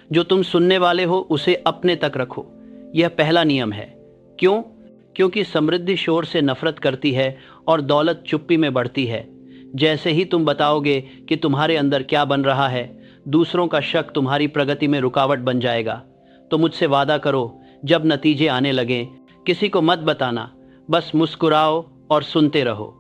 जो तुम सुनने वाले हो उसे अपने तक रखो। यह पहला नियम है। क्यों? क्योंकि समृद्धि शोर से नफरत करती है और दौलत चुप्पी में बढ़ती है। जैसे ही तुम बताओगे कि तुम्हारे अंदर क्या बन रहा है, दूसरों का शक तुम्हारी प्रगति में रुकावट बन जाएगा। तो मुझसे वादा करो, जब नतीजे आने लगें किसी को मत बताना, बस मुस्कुराओ और सुनते रहो।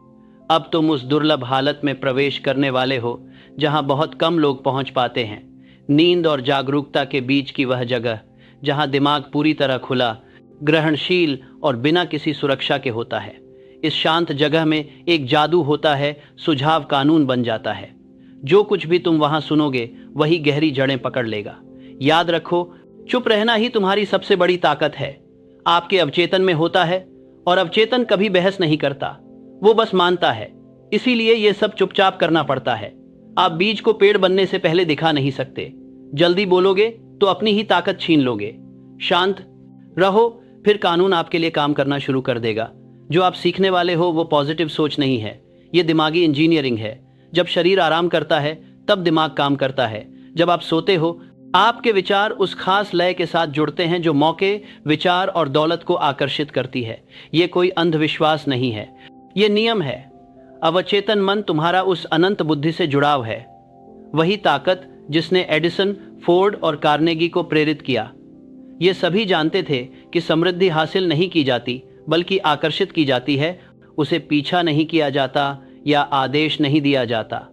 अब तुम उस दुर्लभ हालत में प्रवेश करने वाले हो जहां बहुत कम लोग पहुंच पाते हैं। नींद और जागरूकता के बीच की वह जगह जहां दिमाग पूरी तरह खुला, ग्रहणशील और बिना किसी सुरक्षा के होता है। इस शांत जगह में एक जादू होता है, सुझाव कानून बन जाता है। जो कुछ भी तुम वहां सुनोगे वही गहरी जड़ें पकड़ लेगा। याद रखो, चुप रहना ही तुम्हारी सबसे बड़ी ताकत है। आपके अवचेतन में होता है और अवचेतन कभी बहस नहीं करता, वो बस मानता है। इसीलिए ये सब चुपचाप करना पड़ता है। आप बीज को पेड़ बनने से पहले दिखा नहीं सकते। जल्दी बोलोगे तो अपनी ही ताकत छीन लोगे। शांत रहो, फिर कानून आपके लिए काम करना शुरू कर देगा। जो आप सीखने वाले हो वो पॉजिटिव सोच नहीं है, ये दिमागी इंजीनियरिंग है। जब शरीर आराम करता है तब दिमाग काम करता है। जब आप सोते हो आपके विचार उस खास लय के साथ जुड़ते हैं जो मौके, विचार और दौलत को आकर्षित करती है। ये कोई अंधविश्वास नहीं है, ये नियम है। अवचेतन मन तुम्हारा उस अनंत बुद्धि से जुड़ाव है। वही ताकत जिसने एडिसन, फोर्ड और कार्नेगी को प्रेरित किया। ये सभी जानते थे कि समृद्धि हासिल नहीं की जाती बल्कि आकर्षित की जाती है। उसे पीछा नहीं किया जाता या आदेश नहीं दिया जाता।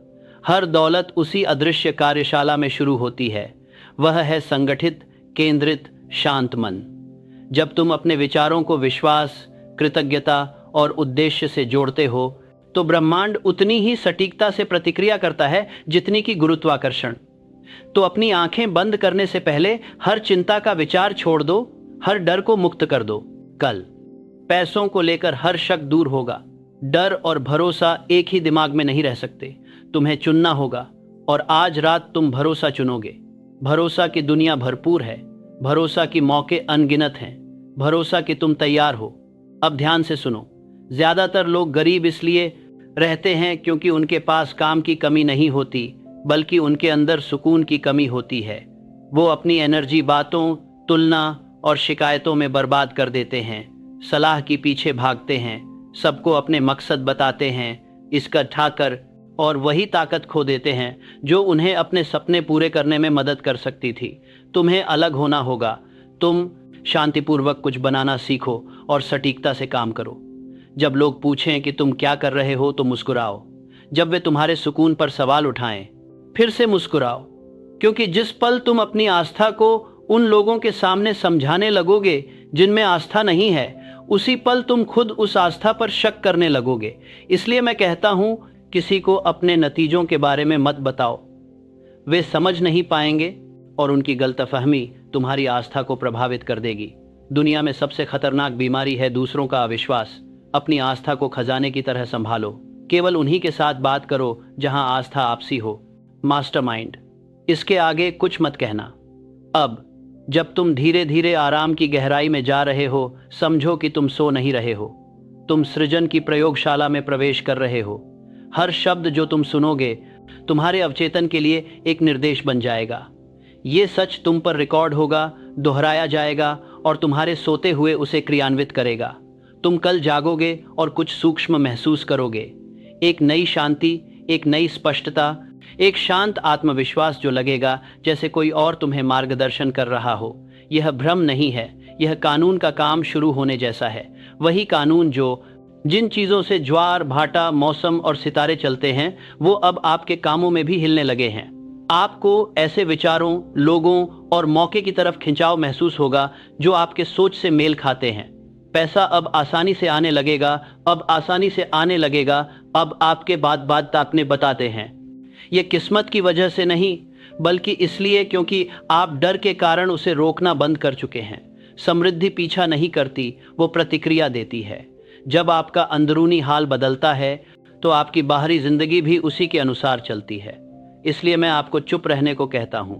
हर दौलत उसी अदृश्य कार्यशाला में शुरू होती है। वह है संगठित, केंद्रित, शांत मन। जब तुम अपने विचारों को विश्वास, कृतज्ञता और उद्देश्य से जोड़ते हो तो ब्रह्मांड उतनी ही सटीकता से प्रतिक्रिया करता है जितनी की गुरुत्वाकर्षण। तो अपनी आंखें बंद करने से पहले हर चिंता का विचार छोड़ दो, हर डर को मुक्त कर दो। कल पैसों को लेकर हर शक दूर होगा। डर और भरोसा एक ही दिमाग में नहीं रह सकते। तुम्हें चुनना होगा और आज रात तुम भरोसा चुनोगे। भरोसा की दुनिया भरपूर है, भरोसा की मौके अनगिनत हैं, भरोसा कि तुम तैयार हो। अब ध्यान से सुनो। ज्यादातर लोग गरीब इसलिए रहते हैं क्योंकि उनके पास काम की कमी नहीं होती, बल्कि उनके अंदर सुकून की कमी होती है। वो अपनी एनर्जी बातों, तुलना और शिकायतों में बर्बाद कर देते हैं, सलाह के पीछे भागते हैं, सबको अपने मकसद बताते हैं, इकट्ठा कर, और वही ताकत खो देते हैं जो उन्हें अपने सपने पूरे करने में मदद कर सकती थी। तुम्हें अलग होना होगा। तुम शांतिपूर्वक कुछ बनाना सीखो और सटीकता से काम करो। जब लोग पूछें कि तुम क्या कर रहे हो तो मुस्कुराओ। जब वे तुम्हारे सुकून पर सवाल उठाएं, फिर से मुस्कुराओ। क्योंकि जिस पल तुम अपनी आस्था को उन लोगों के सामने समझाने लगोगे जिनमें आस्था नहीं है, उसी पल तुम खुद उस आस्था पर शक करने लगोगे। इसलिए मैं कहता हूं, किसी को अपने नतीजों के बारे में मत बताओ। वे समझ नहीं पाएंगे और उनकी गलतफहमी तुम्हारी आस्था को प्रभावित कर देगी। दुनिया में सबसे खतरनाक बीमारी है दूसरों का अविश्वास। अपनी आस्था को खजाने की तरह संभालो। केवल उन्हीं के साथ बात करो जहां आस्था आपसी हो। मास्टरमाइंड, इसके आगे कुछ मत कहना। अब जब तुम धीरे धीरे आराम की गहराई में जा रहे हो, समझो कि तुम सो नहीं रहे हो। तुम सृजन की प्रयोगशाला में प्रवेश कर रहे हो। हर शब्द जो तुम सुनोगे तुम्हारे अवचेतन के लिए एक निर्देश बन जाएगा। ये सच तुम पर रिकॉर्ड होगा, दोहराया जाएगा और तुम्हारे सोते हुए उसे क्रियान्वित करेगा। तुम कल जागोगे और कुछ सूक्ष्म महसूस करोगे। एक नई शांति, एक नई स्पष्टता, एक शांत आत्मविश्वास जो लगेगा जैसे कोई और तुम्हें मार्गदर्शन कर रहा हो। यह भ्रम नहीं है, यह कानून का काम शुरू होने जैसा है। वही कानून जिन चीज़ों से ज्वार भाटा, मौसम और सितारे चलते हैं, वो अब आपके कामों में भी हिलने लगे हैं। आपको ऐसे विचारों, लोगों और मौके की तरफ खिंचाव महसूस होगा जो आपके सोच से मेल खाते हैं। पैसा अब आसानी से आने लगेगा, अब आसानी से आने लगेगा। अब आपके बात ताकने बताते हैं। ये किस्मत की वजह से नहीं, बल्कि इसलिए क्योंकि आप डर के कारण उसे रोकना बंद कर चुके हैं। समृद्धि पीछा नहीं करती, वो प्रतिक्रिया देती है। जब आपका अंदरूनी हाल बदलता है तो आपकी बाहरी जिंदगी भी उसी के अनुसार चलती है। इसलिए मैं आपको चुप रहने को कहता हूँ।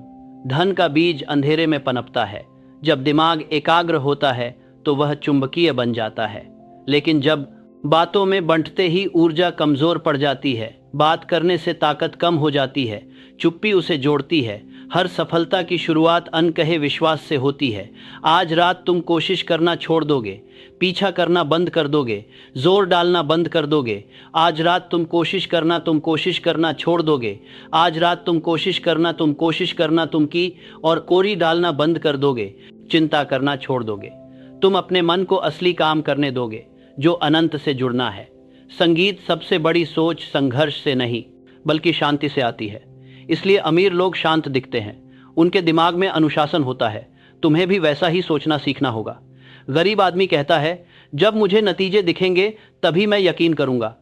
धन का बीज अंधेरे में पनपता है। जब दिमाग एकाग्र होता है तो वह चुंबकीय बन जाता है, लेकिन जब बातों में बंटते ही ऊर्जा कमजोर पड़ जाती है, बात करने से ताकत कम हो जाती है, चुप्पी उसे जोड़ती है। हर सफलता की शुरुआत अनकहे विश्वास से होती है। आज रात तुम कोशिश करना छोड़ दोगे, पीछा करना बंद कर दोगे, जोर डालना बंद कर दोगे। आज रात तुम कोशिश करना छोड़ दोगे। आज रात तुम कोशिश करना तुम की और कोरी डालना बंद कर दोगे। चिंता करना छोड़ दोगे। तुम अपने मन को असली काम करने दोगे, जो अनंत से जुड़ना है। संगीत सबसे बड़ी सोच संघर्ष से नहीं बल्कि शांति से आती है। इसलिए अमीर लोग शांत दिखते हैं, उनके दिमाग में अनुशासन होता है। तुम्हें भी वैसा ही सोचना सीखना होगा। गरीब आदमी कहता है, जब मुझे नतीजे दिखेंगे तभी मैं यकीन करूंगा।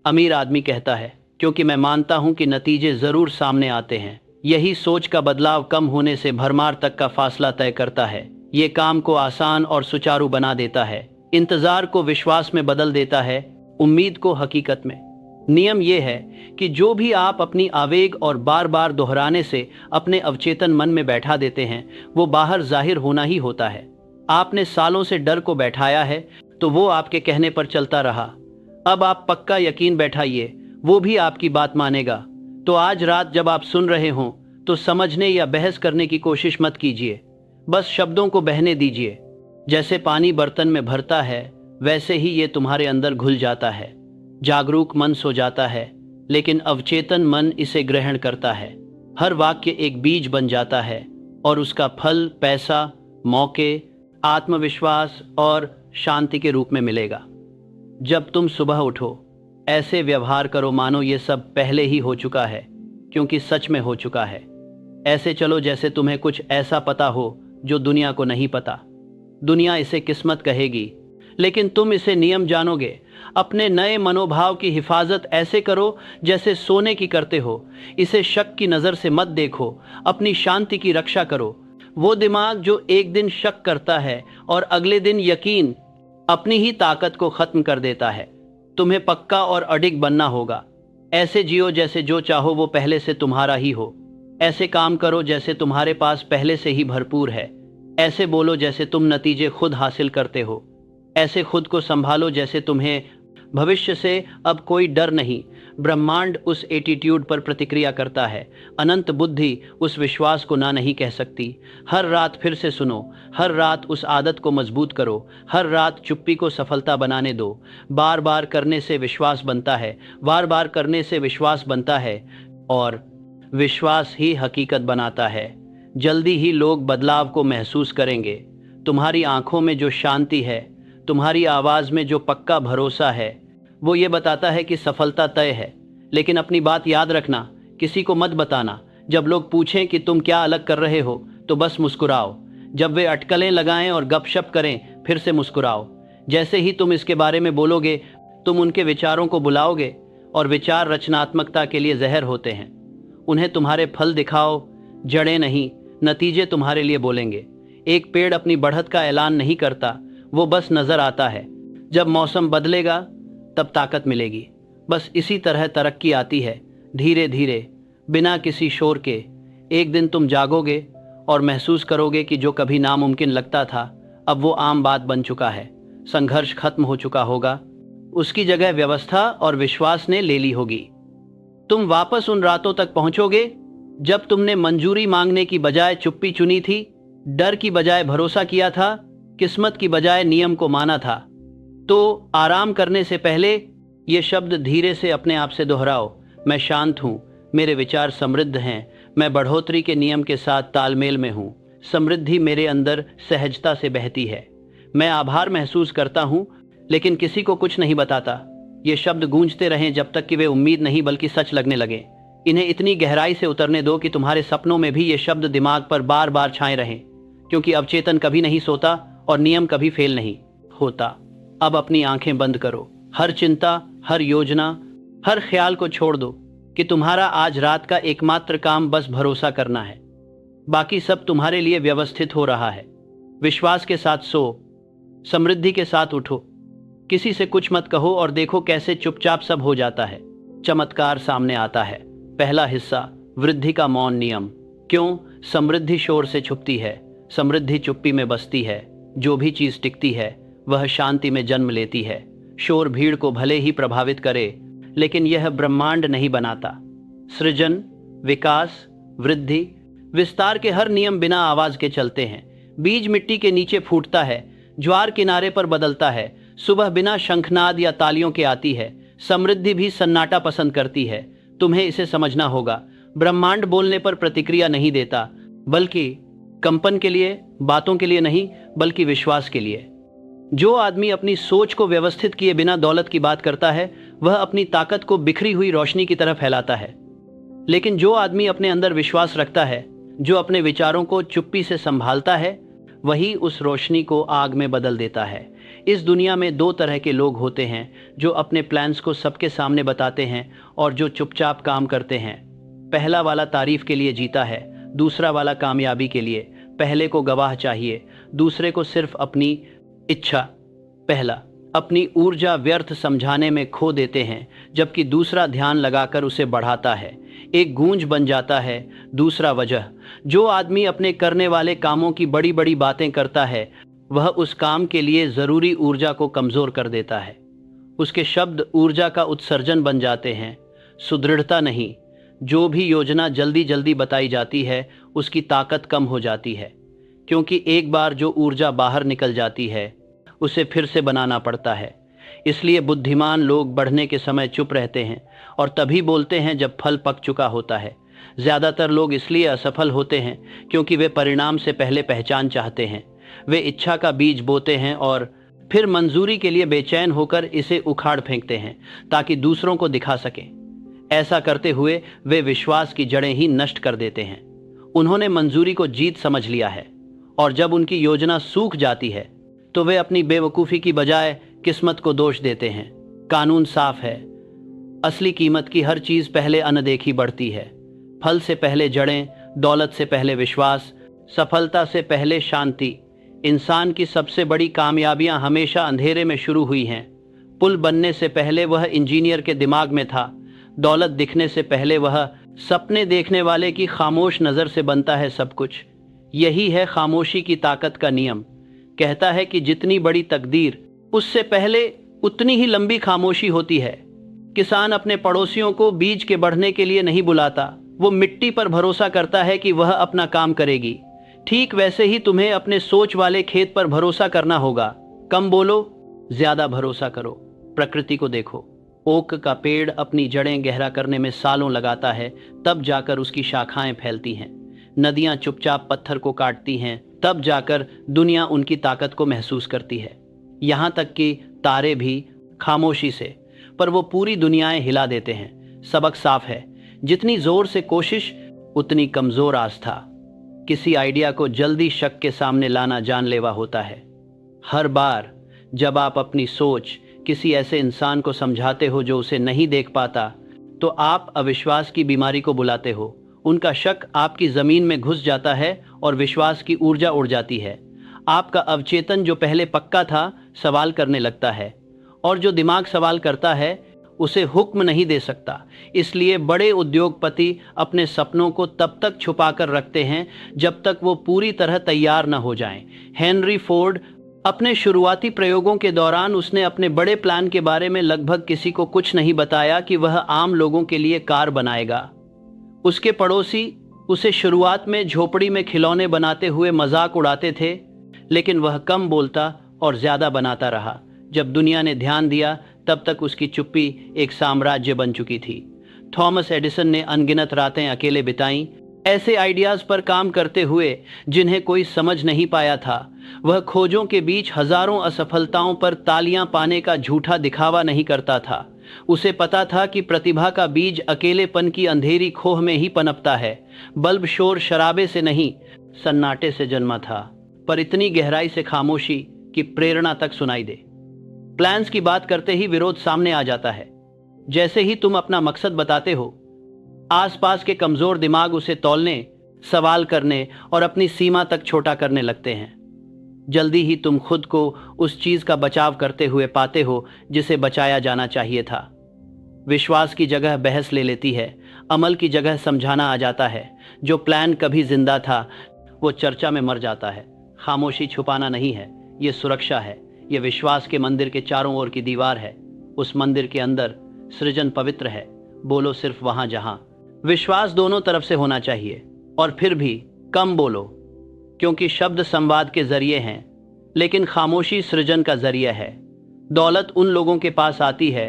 अमीर आदमी कहता है, क्योंकि मैं मानता हूं कि नतीजे जरूर सामने आते हैं। यही सोच का बदलाव कम होने से भरमार तक का फासला तय करता है। ये काम को आसान और सुचारू बना देता है, इंतजार को विश्वास में बदल देता है, उम्मीद को हकीकत में। नियम यह है कि जो भी आप अपनी आवेग और बार बार दोहराने से अपने अवचेतन मन में बैठा देते हैं, वो बाहर जाहिर होना ही होता है। आपने सालों से डर को बैठाया है तो वो आपके कहने पर चलता रहा। अब आप पक्का यकीन बैठाइए, वो भी आपकी बात मानेगा। तो आज रात जब आप सुन रहे हों तो समझने या बहस करने की कोशिश मत कीजिए, बस शब्दों को बहने दीजिए। जैसे पानी बर्तन में भरता है वैसे ही ये तुम्हारे अंदर घुल जाता है। जागरूक मन सो जाता है, लेकिन अवचेतन मन इसे ग्रहण करता है। हर वाक्य एक बीज बन जाता है और उसका फल पैसा, मौके, आत्मविश्वास और शांति के रूप में मिलेगा। जब तुम सुबह उठो, ऐसे व्यवहार करो मानो ये सब पहले ही हो चुका है, क्योंकि सच में हो चुका है। ऐसे चलो जैसे तुम्हें कुछ ऐसा पता हो जो दुनिया को नहीं पता। दुनिया इसे किस्मत कहेगी, लेकिन तुम इसे नियम जानोगे। अपने नए मनोभाव की हिफाजत ऐसे करो जैसे सोने की करते हो। इसे शक की नज़र से मत देखो, अपनी शांति की रक्षा करो। वो दिमाग जो एक दिन शक करता है और अगले दिन यकीन, अपनी ही ताकत को खत्म कर देता है। तुम्हें पक्का और अडिग बनना होगा। ऐसे जियो जैसे जो चाहो वो पहले से तुम्हारा ही हो। ऐसे काम करो जैसे तुम्हारे पास पहले से ही भरपूर है। ऐसे बोलो जैसे तुम नतीजे खुद हासिल करते हो। ऐसे खुद को संभालो जैसे तुम्हें भविष्य से अब कोई डर नहीं। ब्रह्मांड उस एटीट्यूड पर प्रतिक्रिया करता है। अनंत बुद्धि उस विश्वास को ना नहीं कह सकती। हर रात फिर से सुनो, हर रात उस आदत को मजबूत करो, हर रात चुप्पी को सफलता बनाने दो। बार बार करने से विश्वास बनता है, बार बार करने से विश्वास बनता है, और विश्वास ही हकीकत बनाता है। जल्दी ही लोग बदलाव को महसूस करेंगे। तुम्हारी आंखों में जो शांति है, तुम्हारी आवाज़ में जो पक्का भरोसा है, वो ये बताता है कि सफलता तय है। लेकिन अपनी बात याद रखना, किसी को मत बताना। जब लोग पूछें कि तुम क्या अलग कर रहे हो तो बस मुस्कुराओ। जब वे अटकलें लगाएं और गपशप करें फिर से मुस्कुराओ। जैसे ही तुम इसके बारे में बोलोगे, तुम उनके विचारों को बुलाओगे, और विचार रचनात्मकता के लिए जहर होते हैं। उन्हें तुम्हारे फल दिखाओ, जड़ें नहीं। नतीजे तुम्हारे लिए बोलेंगे। एक पेड़ अपनी बढ़त का ऐलान नहीं करता, वो बस नजर आता है। जब मौसम बदलेगा तब ताकत मिलेगी। बस इसी तरह तरक्की आती है, धीरे धीरे, बिना किसी शोर के। एक दिन तुम जागोगे और महसूस करोगे कि जो कभी नामुमकिन लगता था अब वो आम बात बन चुका है। संघर्ष खत्म हो चुका होगा, उसकी जगह व्यवस्था और विश्वास ने ले ली होगी। तुम वापस उन रातों तक पहुंचोगे जब तुमने मंजूरी मांगने की बजाय चुप्पी चुनी थी, डर की बजाय भरोसा किया था, किस्मत की बजाय नियम को माना था। तो आराम करने से पहले ये शब्द धीरे से अपने आप से दोहराओ। मैं शांत हूँ, मेरे विचार समृद्ध हैं, मैं बढ़ोतरी के नियम के साथ तालमेल में हूँ, समृद्धि मेरे अंदर सहजता से बहती है, मैं आभार महसूस करता हूँ लेकिन किसी को कुछ नहीं बताता। ये शब्द गूंजते रहें जब तक कि वे उम्मीद नहीं बल्कि सच लगने लगे। इन्हें इतनी गहराई से उतरने दो कि तुम्हारे सपनों में भी ये शब्द दिमाग पर बार बार छाए रहें, क्योंकि अवचेतन कभी नहीं सोता और नियम कभी फेल नहीं होता। अब अपनी आंखें बंद करो। हर चिंता, हर योजना, हर ख्याल को छोड़ दो कि तुम्हारा आज रात का एकमात्र काम बस भरोसा करना है। बाकी सब तुम्हारे लिए व्यवस्थित हो रहा है। विश्वास के साथ सो, समृद्धि के साथ उठो। किसी से कुछ मत कहो और देखो कैसे चुपचाप सब हो जाता है। चमत्कार सामने आता है। पहला हिस्सा, वृद्धि का मौन नियम। क्यों? समृद्धि शोर से छुपती है, समृद्धि चुप्पी में बसती है। जो भी चीज टिकती है वह शांति में जन्म लेती है। शोर भीड़ को भले ही प्रभावित करे, लेकिन यह ब्रह्मांड नहीं बनाता। सृजन, विकास, वृद्धि विस्तार के हर नियम बिना आवाज के चलते हैं। बीज मिट्टी के नीचे फूटता है, ज्वार किनारे पर बदलता है, सुबह बिना शंखनाद या तालियों के आती है। समृद्धि भी सन्नाटा पसंद करती है। तुम्हें इसे समझना होगा। ब्रह्मांड बोलने पर प्रतिक्रिया नहीं देता, बल्कि कंपन के लिए, बातों के लिए नहीं, बल्कि विश्वास के लिए। जो आदमी अपनी सोच को व्यवस्थित किए बिना दौलत की बात करता है, वह अपनी ताकत को बिखरी हुई रोशनी की तरह फैलाता है। लेकिन जो आदमी अपने अंदर विश्वास रखता है, जो अपने विचारों को चुप्पी से संभालता है, वही उस रोशनी को आग में बदल देता है। इस दुनिया में दो तरह के लोग होते हैं, जो अपने प्लान्स को सबके सामने बताते हैं और जो चुपचाप काम करते हैं। पहला वाला तारीफ के लिए जीता है, दूसरा वाला कामयाबी के लिए। पहले को गवाह चाहिए, दूसरे को सिर्फ अपनी इच्छा। पहला अपनी ऊर्जा व्यर्थ समझाने में खो देते हैं, जबकि दूसरा ध्यान लगाकर उसे बढ़ाता है। एक गूंज बन जाता है, दूसरा वजह। जो आदमी अपने करने वाले कामों की बड़ी बड़ी बातें करता है, वह उस काम के लिए जरूरी ऊर्जा को कमजोर कर देता है। उसके शब्द ऊर्जा का उत्सर्जन बन जाते हैं, सुदृढ़ता नहीं। जो भी योजना जल्दी जल्दी बताई जाती है, उसकी ताकत कम हो जाती है, क्योंकि एक बार जो ऊर्जा बाहर निकल जाती है, उसे फिर से बनाना पड़ता है। इसलिए बुद्धिमान लोग बढ़ने के समय चुप रहते हैं और तभी बोलते हैं जब फल पक चुका होता है। ज़्यादातर लोग इसलिए असफल होते हैं क्योंकि वे परिणाम से पहले पहचान चाहते हैं। वे इच्छा का बीज बोते हैं और फिर मंजूरी के लिए बेचैन होकर इसे उखाड़ फेंकते हैं ताकि दूसरों को दिखा सकें। ऐसा करते हुए वे विश्वास की जड़ें ही नष्ट कर देते हैं। उन्होंने मंजूरी को जीत समझ लिया है और जब उनकी योजना सूख जाती है तो वे अपनी बेवकूफ़ी की बजाय किस्मत को दोष देते हैं। कानून साफ है, असली कीमत की हर चीज़ पहले अनदेखी बढ़ती है। फल से पहले जड़ें, दौलत से पहले विश्वास, सफलता से पहले शांति। इंसान की सबसे बड़ी कामयाबियां हमेशा अंधेरे में शुरू हुई हैं। पुल बनने से पहले वह इंजीनियर के दिमाग में था। दौलत दिखने से पहले वह सपने देखने वाले की खामोश नज़र से बनता है सब कुछ। यही है खामोशी की ताकत का नियम। कहता है कि जितनी बड़ी तकदीर, उससे पहले उतनी ही लंबी खामोशी होती है। किसान अपने पड़ोसियों को बीज के बढ़ने के लिए नहीं बुलाता, वो मिट्टी पर भरोसा करता है कि वह अपना काम करेगी। ठीक वैसे ही तुम्हें अपने सोच वाले खेत पर भरोसा करना होगा। कम बोलो, ज्यादा भरोसा करो। प्रकृति को देखो, ओक का पेड़ अपनी जड़ें गहरा करने में सालों लगाता है, तब जाकर उसकी शाखाएं फैलती हैं। नदियां चुपचाप पत्थर को काटती हैं, तब जाकर दुनिया उनकी ताकत को महसूस करती है। यहाँ तक कि तारे भी खामोशी से, पर वो पूरी दुनियाएं हिला देते हैं। सबक साफ है, जितनी जोर से कोशिश, उतनी कमजोर आस्था। किसी आइडिया को जल्दी शक के सामने लाना जानलेवा होता है। हर बार जब आप अपनी सोच किसी ऐसे इंसान को समझाते हो जो उसे नहीं देख पाता, तो आप अविश्वास की बीमारी को बुलाते हो। उनका शक आपकी ज़मीन में घुस जाता है और विश्वास की ऊर्जा उड़ जाती है। आपका अवचेतन जो पहले पक्का था, सवाल करने लगता है, और जो दिमाग सवाल करता है उसे हुक्म नहीं दे सकता। इसलिए बड़े उद्योगपति अपने सपनों को तब तक छुपा कर रखते हैं जब तक वो पूरी तरह तैयार न हो जाएं। हेनरी फोर्ड अपने शुरुआती प्रयोगों के दौरान उसने अपने बड़े प्लान के बारे में लगभग किसी को कुछ नहीं बताया कि वह आम लोगों के लिए कार बनाएगा। उसके पड़ोसी उसे शुरुआत में झोपड़ी में खिलौने बनाते हुए मजाक उड़ाते थे, लेकिन वह कम बोलता और ज़्यादा बनाता रहा। जब दुनिया ने ध्यान दिया, तब तक उसकी चुप्पी एक साम्राज्य बन चुकी थी। थॉमस एडिसन ने अनगिनत रातें अकेले बिताईं, ऐसे आइडियाज़ पर काम करते हुए जिन्हें कोई समझ नहीं पाया था। वह खोजों के बीच हजारों असफलताओं पर तालियां पाने का झूठा दिखावा नहीं करता था। उसे पता था कि प्रतिभा का बीज अकेलेपन की अंधेरी खोह में ही पनपता है। बल्ब शोर शराबे से नहीं, सन्नाटे से जन्मा था, पर इतनी गहराई से खामोशी कि प्रेरणा तक सुनाई दे। प्लान्स की बात करते ही विरोध सामने आ जाता है। जैसे ही तुम अपना मकसद बताते हो, आसपास के कमजोर दिमाग उसे तौलने, सवाल करने और अपनी सीमा तक छोटा करने लगते हैं। जल्दी ही तुम खुद को उस चीज का बचाव करते हुए पाते हो जिसे बचाया जाना चाहिए था। विश्वास की जगह बहस ले लेती है, अमल की जगह समझाना आ जाता है। जो प्लान कभी जिंदा था, वो चर्चा में मर जाता है। खामोशी छुपाना नहीं है, ये सुरक्षा है। ये विश्वास के मंदिर के चारों ओर की दीवार है। उस मंदिर के अंदर सृजन पवित्र है। बोलो सिर्फ वहां जहां विश्वास दोनों तरफ से होना चाहिए। और फिर भी कम बोलो, क्योंकि शब्द संवाद के जरिए हैं, लेकिन खामोशी सृजन का जरिया है। दौलत उन लोगों के पास आती है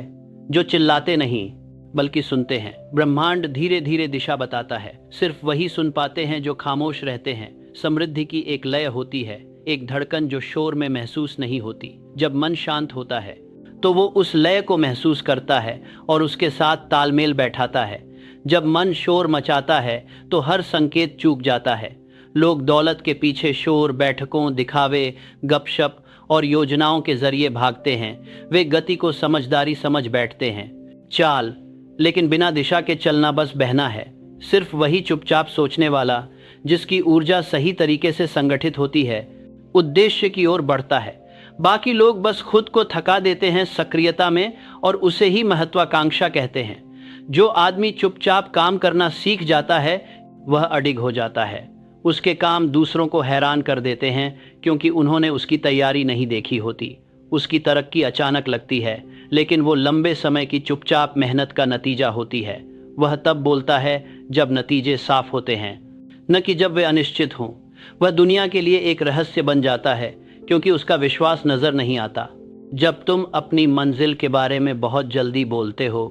जो चिल्लाते नहीं बल्कि सुनते हैं। ब्रह्मांड धीरे धीरे दिशा बताता है, सिर्फ वही सुन पाते हैं जो खामोश रहते हैं। समृद्धि की एक लय होती है, एक धड़कन जो शोर में महसूस नहीं होती। जब मन शांत होता है तो वो उस लय को महसूस करता है और उसके साथ तालमेल बैठाता है। जब मन शोर मचाता है तो हर संकेत चूक जाता है। लोग दौलत के पीछे शोर, बैठकों, दिखावे, गपशप और योजनाओं के जरिए भागते हैं। वे गति को समझदारी समझ बैठते हैं, चाल, लेकिन बिना दिशा के चलना बस बहना है। सिर्फ वही चुपचाप सोचने वाला, जिसकी ऊर्जा सही तरीके से संगठित होती है, उद्देश्य की ओर बढ़ता है। बाकी लोग बस खुद को थका देते हैं सक्रियता में और उसे ही महत्वाकांक्षा कहते हैं। जो आदमी चुपचाप काम करना सीख जाता है वह अडिग हो जाता है। उसके काम दूसरों को हैरान कर देते हैं, क्योंकि उन्होंने उसकी तैयारी नहीं देखी होती। उसकी तरक्की अचानक लगती है, लेकिन वो लंबे समय की चुपचाप मेहनत का नतीजा होती है। वह तब बोलता है जब नतीजे साफ होते हैं, न कि जब वे अनिश्चित हों। वह दुनिया के लिए एक रहस्य बन जाता है, क्योंकि उसका विश्वास नजर नहीं आता। जब तुम अपनी मंजिल के बारे में बहुत जल्दी बोलते हो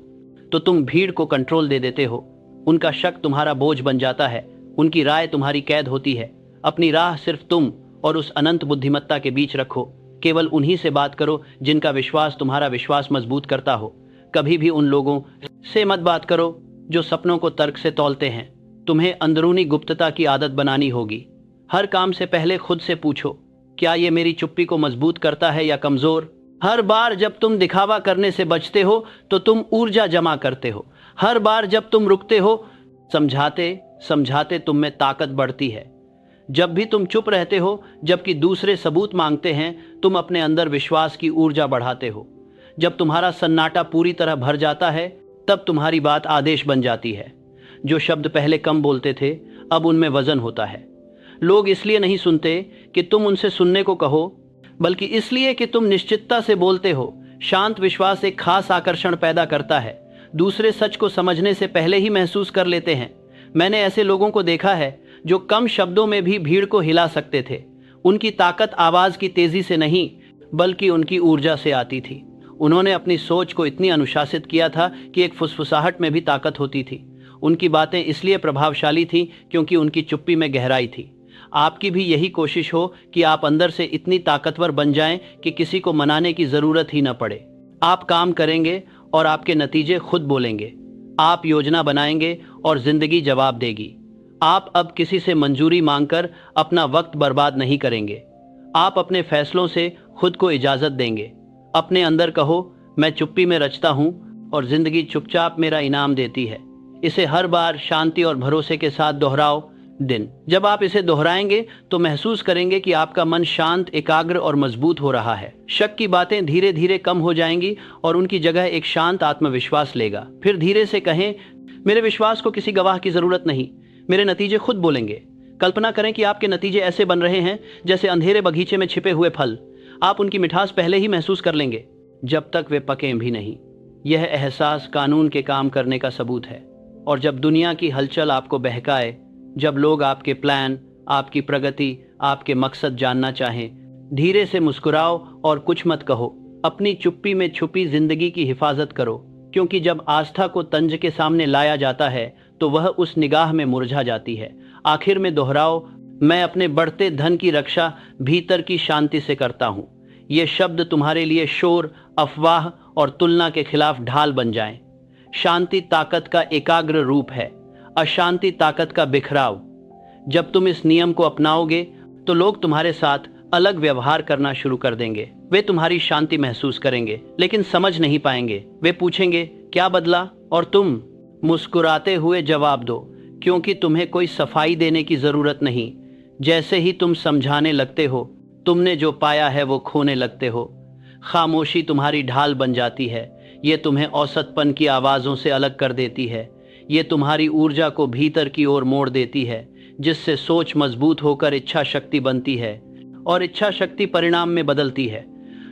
तो तुम भीड़ को कंट्रोल दे देते हो। उनका शक तुम्हारा बोझ बन जाता है, उनकी राय तुम्हारी कैद होती है। अपनी राह सिर्फ तुम और उस अनंत बुद्धिमत्ता के बीच रखो। केवल उन्हीं से बात करो जिनका विश्वास तुम्हारा विश्वास मजबूत करता हो। कभी भी उन लोगों से मत बात करो जो सपनों को तर्क से तौलते हैं। तुम्हें अंदरूनी गुप्तता की आदत बनानी होगी। हर काम से पहले खुद से पूछो, क्या ये मेरी चुप्पी को मजबूत करता है या कमजोर? हर बार जब तुम दिखावा करने से बचते हो तो तुम ऊर्जा जमा करते हो। हर बार जब तुम रुकते हो, समझाते समझाते तुम में ताकत बढ़ती है। जब भी तुम चुप रहते हो जबकि दूसरे सबूत मांगते हैं, तुम अपने अंदर विश्वास की ऊर्जा बढ़ाते हो। जब तुम्हारा सन्नाटा पूरी तरह भर जाता है, तब तुम्हारी बात आदेश बन जाती है। जो शब्द पहले कम बोलते थे, अब उनमें वजन होता है। लोग इसलिए नहीं सुनते कि तुम उनसे सुनने को कहो, बल्कि इसलिए कि तुम निश्चितता से बोलते हो। शांत विश्वास एक खास आकर्षण पैदा करता है। दूसरे सच को समझने से पहले ही महसूस कर लेते हैं। मैंने ऐसे लोगों को देखा है जो कम शब्दों में भी भीड़ को हिला सकते थे। उनकी ताकत आवाज की तेजी से नहीं, बल्कि उनकी ऊर्जा से आती थी। उन्होंने अपनी सोच को इतनी अनुशासित किया था कि एक फुसफुसाहट में भी ताकत होती थी। उनकी बातें इसलिए प्रभावशाली थीं क्योंकि उनकी चुप्पी में गहराई थी। आपकी भी यही कोशिश हो कि आप अंदर से इतनी ताकतवर बन जाएं कि किसी को मनाने की जरूरत ही न पड़े। आप काम करेंगे और आपके नतीजे खुद बोलेंगे। आप योजना बनाएंगे और जिंदगी जवाब देगी। आप अब किसी से मंजूरी मांगकर अपना वक्त बर्बाद नहीं करेंगे। आप अपने फैसलों से खुद को इजाजत देंगे। अपने अंदर कहो, मैं चुप्पी में रचता हूं और जिंदगी चुपचाप मेरा इनाम देती है। इसे हर बार शांति और भरोसे के साथ दोहराओ। दिन जब आप इसे दोहराएंगे तो महसूस करेंगे कि आपका मन शांत, एकाग्र और मजबूत हो रहा है। शक की बातें धीरे धीरे कम हो जाएंगी और उनकी जगह एक शांत आत्मविश्वास लेगा। फिर धीरे से कहें, मेरे विश्वास को किसी गवाह की जरूरत नहीं, मेरे नतीजे खुद बोलेंगे। कल्पना करें कि आपके नतीजे ऐसे बन रहे हैं जैसे अंधेरे बगीचे में छिपे हुए फल। आप उनकी मिठास पहले ही महसूस कर लेंगे, जब तक वे पकें भी नहीं। यह एहसास कानून के काम करने का सबूत है। और जब दुनिया की हलचल आपको बहकाए, जब लोग आपके प्लान, आपकी प्रगति, आपके मकसद जानना चाहें, धीरे से मुस्कुराओ और कुछ मत कहो। अपनी चुप्पी में छुपी जिंदगी की हिफाजत करो, क्योंकि जब आस्था को तंज के सामने लाया जाता है तो वह उस निगाह में मुरझा जाती है। आखिर में दोहराओ, मैं अपने बढ़ते धन की रक्षा भीतर की शांति से करता हूँ। ये शब्द तुम्हारे लिए शोर, अफवाह और तुलना के खिलाफ ढाल बन जाएं। शांति ताकत का एकाग्र रूप है, अशांति ताकत का बिखराव। जब तुम इस नियम को अपनाओगे तो लोग तुम्हारे साथ अलग व्यवहार करना शुरू कर देंगे। वे तुम्हारी शांति महसूस करेंगे लेकिन समझ नहीं पाएंगे। वे पूछेंगे, क्या बदला? और तुम मुस्कुराते हुए जवाब दो, क्योंकि तुम्हें कोई सफाई देने की जरूरत नहीं। जैसे ही तुम समझाने लगते हो, तुमने जो पाया है वो खोने लगते हो। खामोशी तुम्हारी ढाल बन जाती है। ये तुम्हें औसतपन की आवाज़ों से अलग कर देती है। ये तुम्हारी ऊर्जा को भीतर की ओर मोड़ देती है, जिससे सोच मजबूत होकर इच्छा शक्ति बनती है और इच्छा शक्ति परिणाम में बदलती है।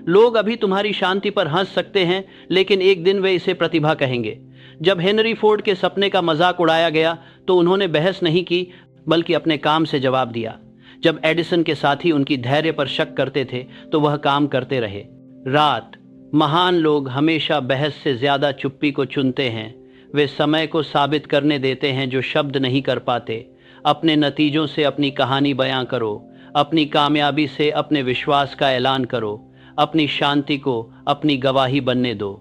लोग अभी तुम्हारी शांति पर हंस सकते हैं, लेकिन एक दिन वे इसे प्रतिभा कहेंगे। जब हेनरी फोर्ड के सपने का मजाक उड़ाया गया तो उन्होंने बहस नहीं की, बल्कि अपने काम से जवाब दिया। जब एडिसन के साथी उनकी धैर्य पर शक करते थे तो वह काम करते रहे। रात। महान लोग हमेशा बहस से ज्यादा चुप्पी को चुनते हैं। वे समय को साबित करने देते हैं जो शब्द नहीं कर पाते। अपने नतीजों से अपनी कहानी बयां करो। अपनी कामयाबी से अपने विश्वास का ऐलान करो। अपनी शांति को अपनी गवाही बनने दो,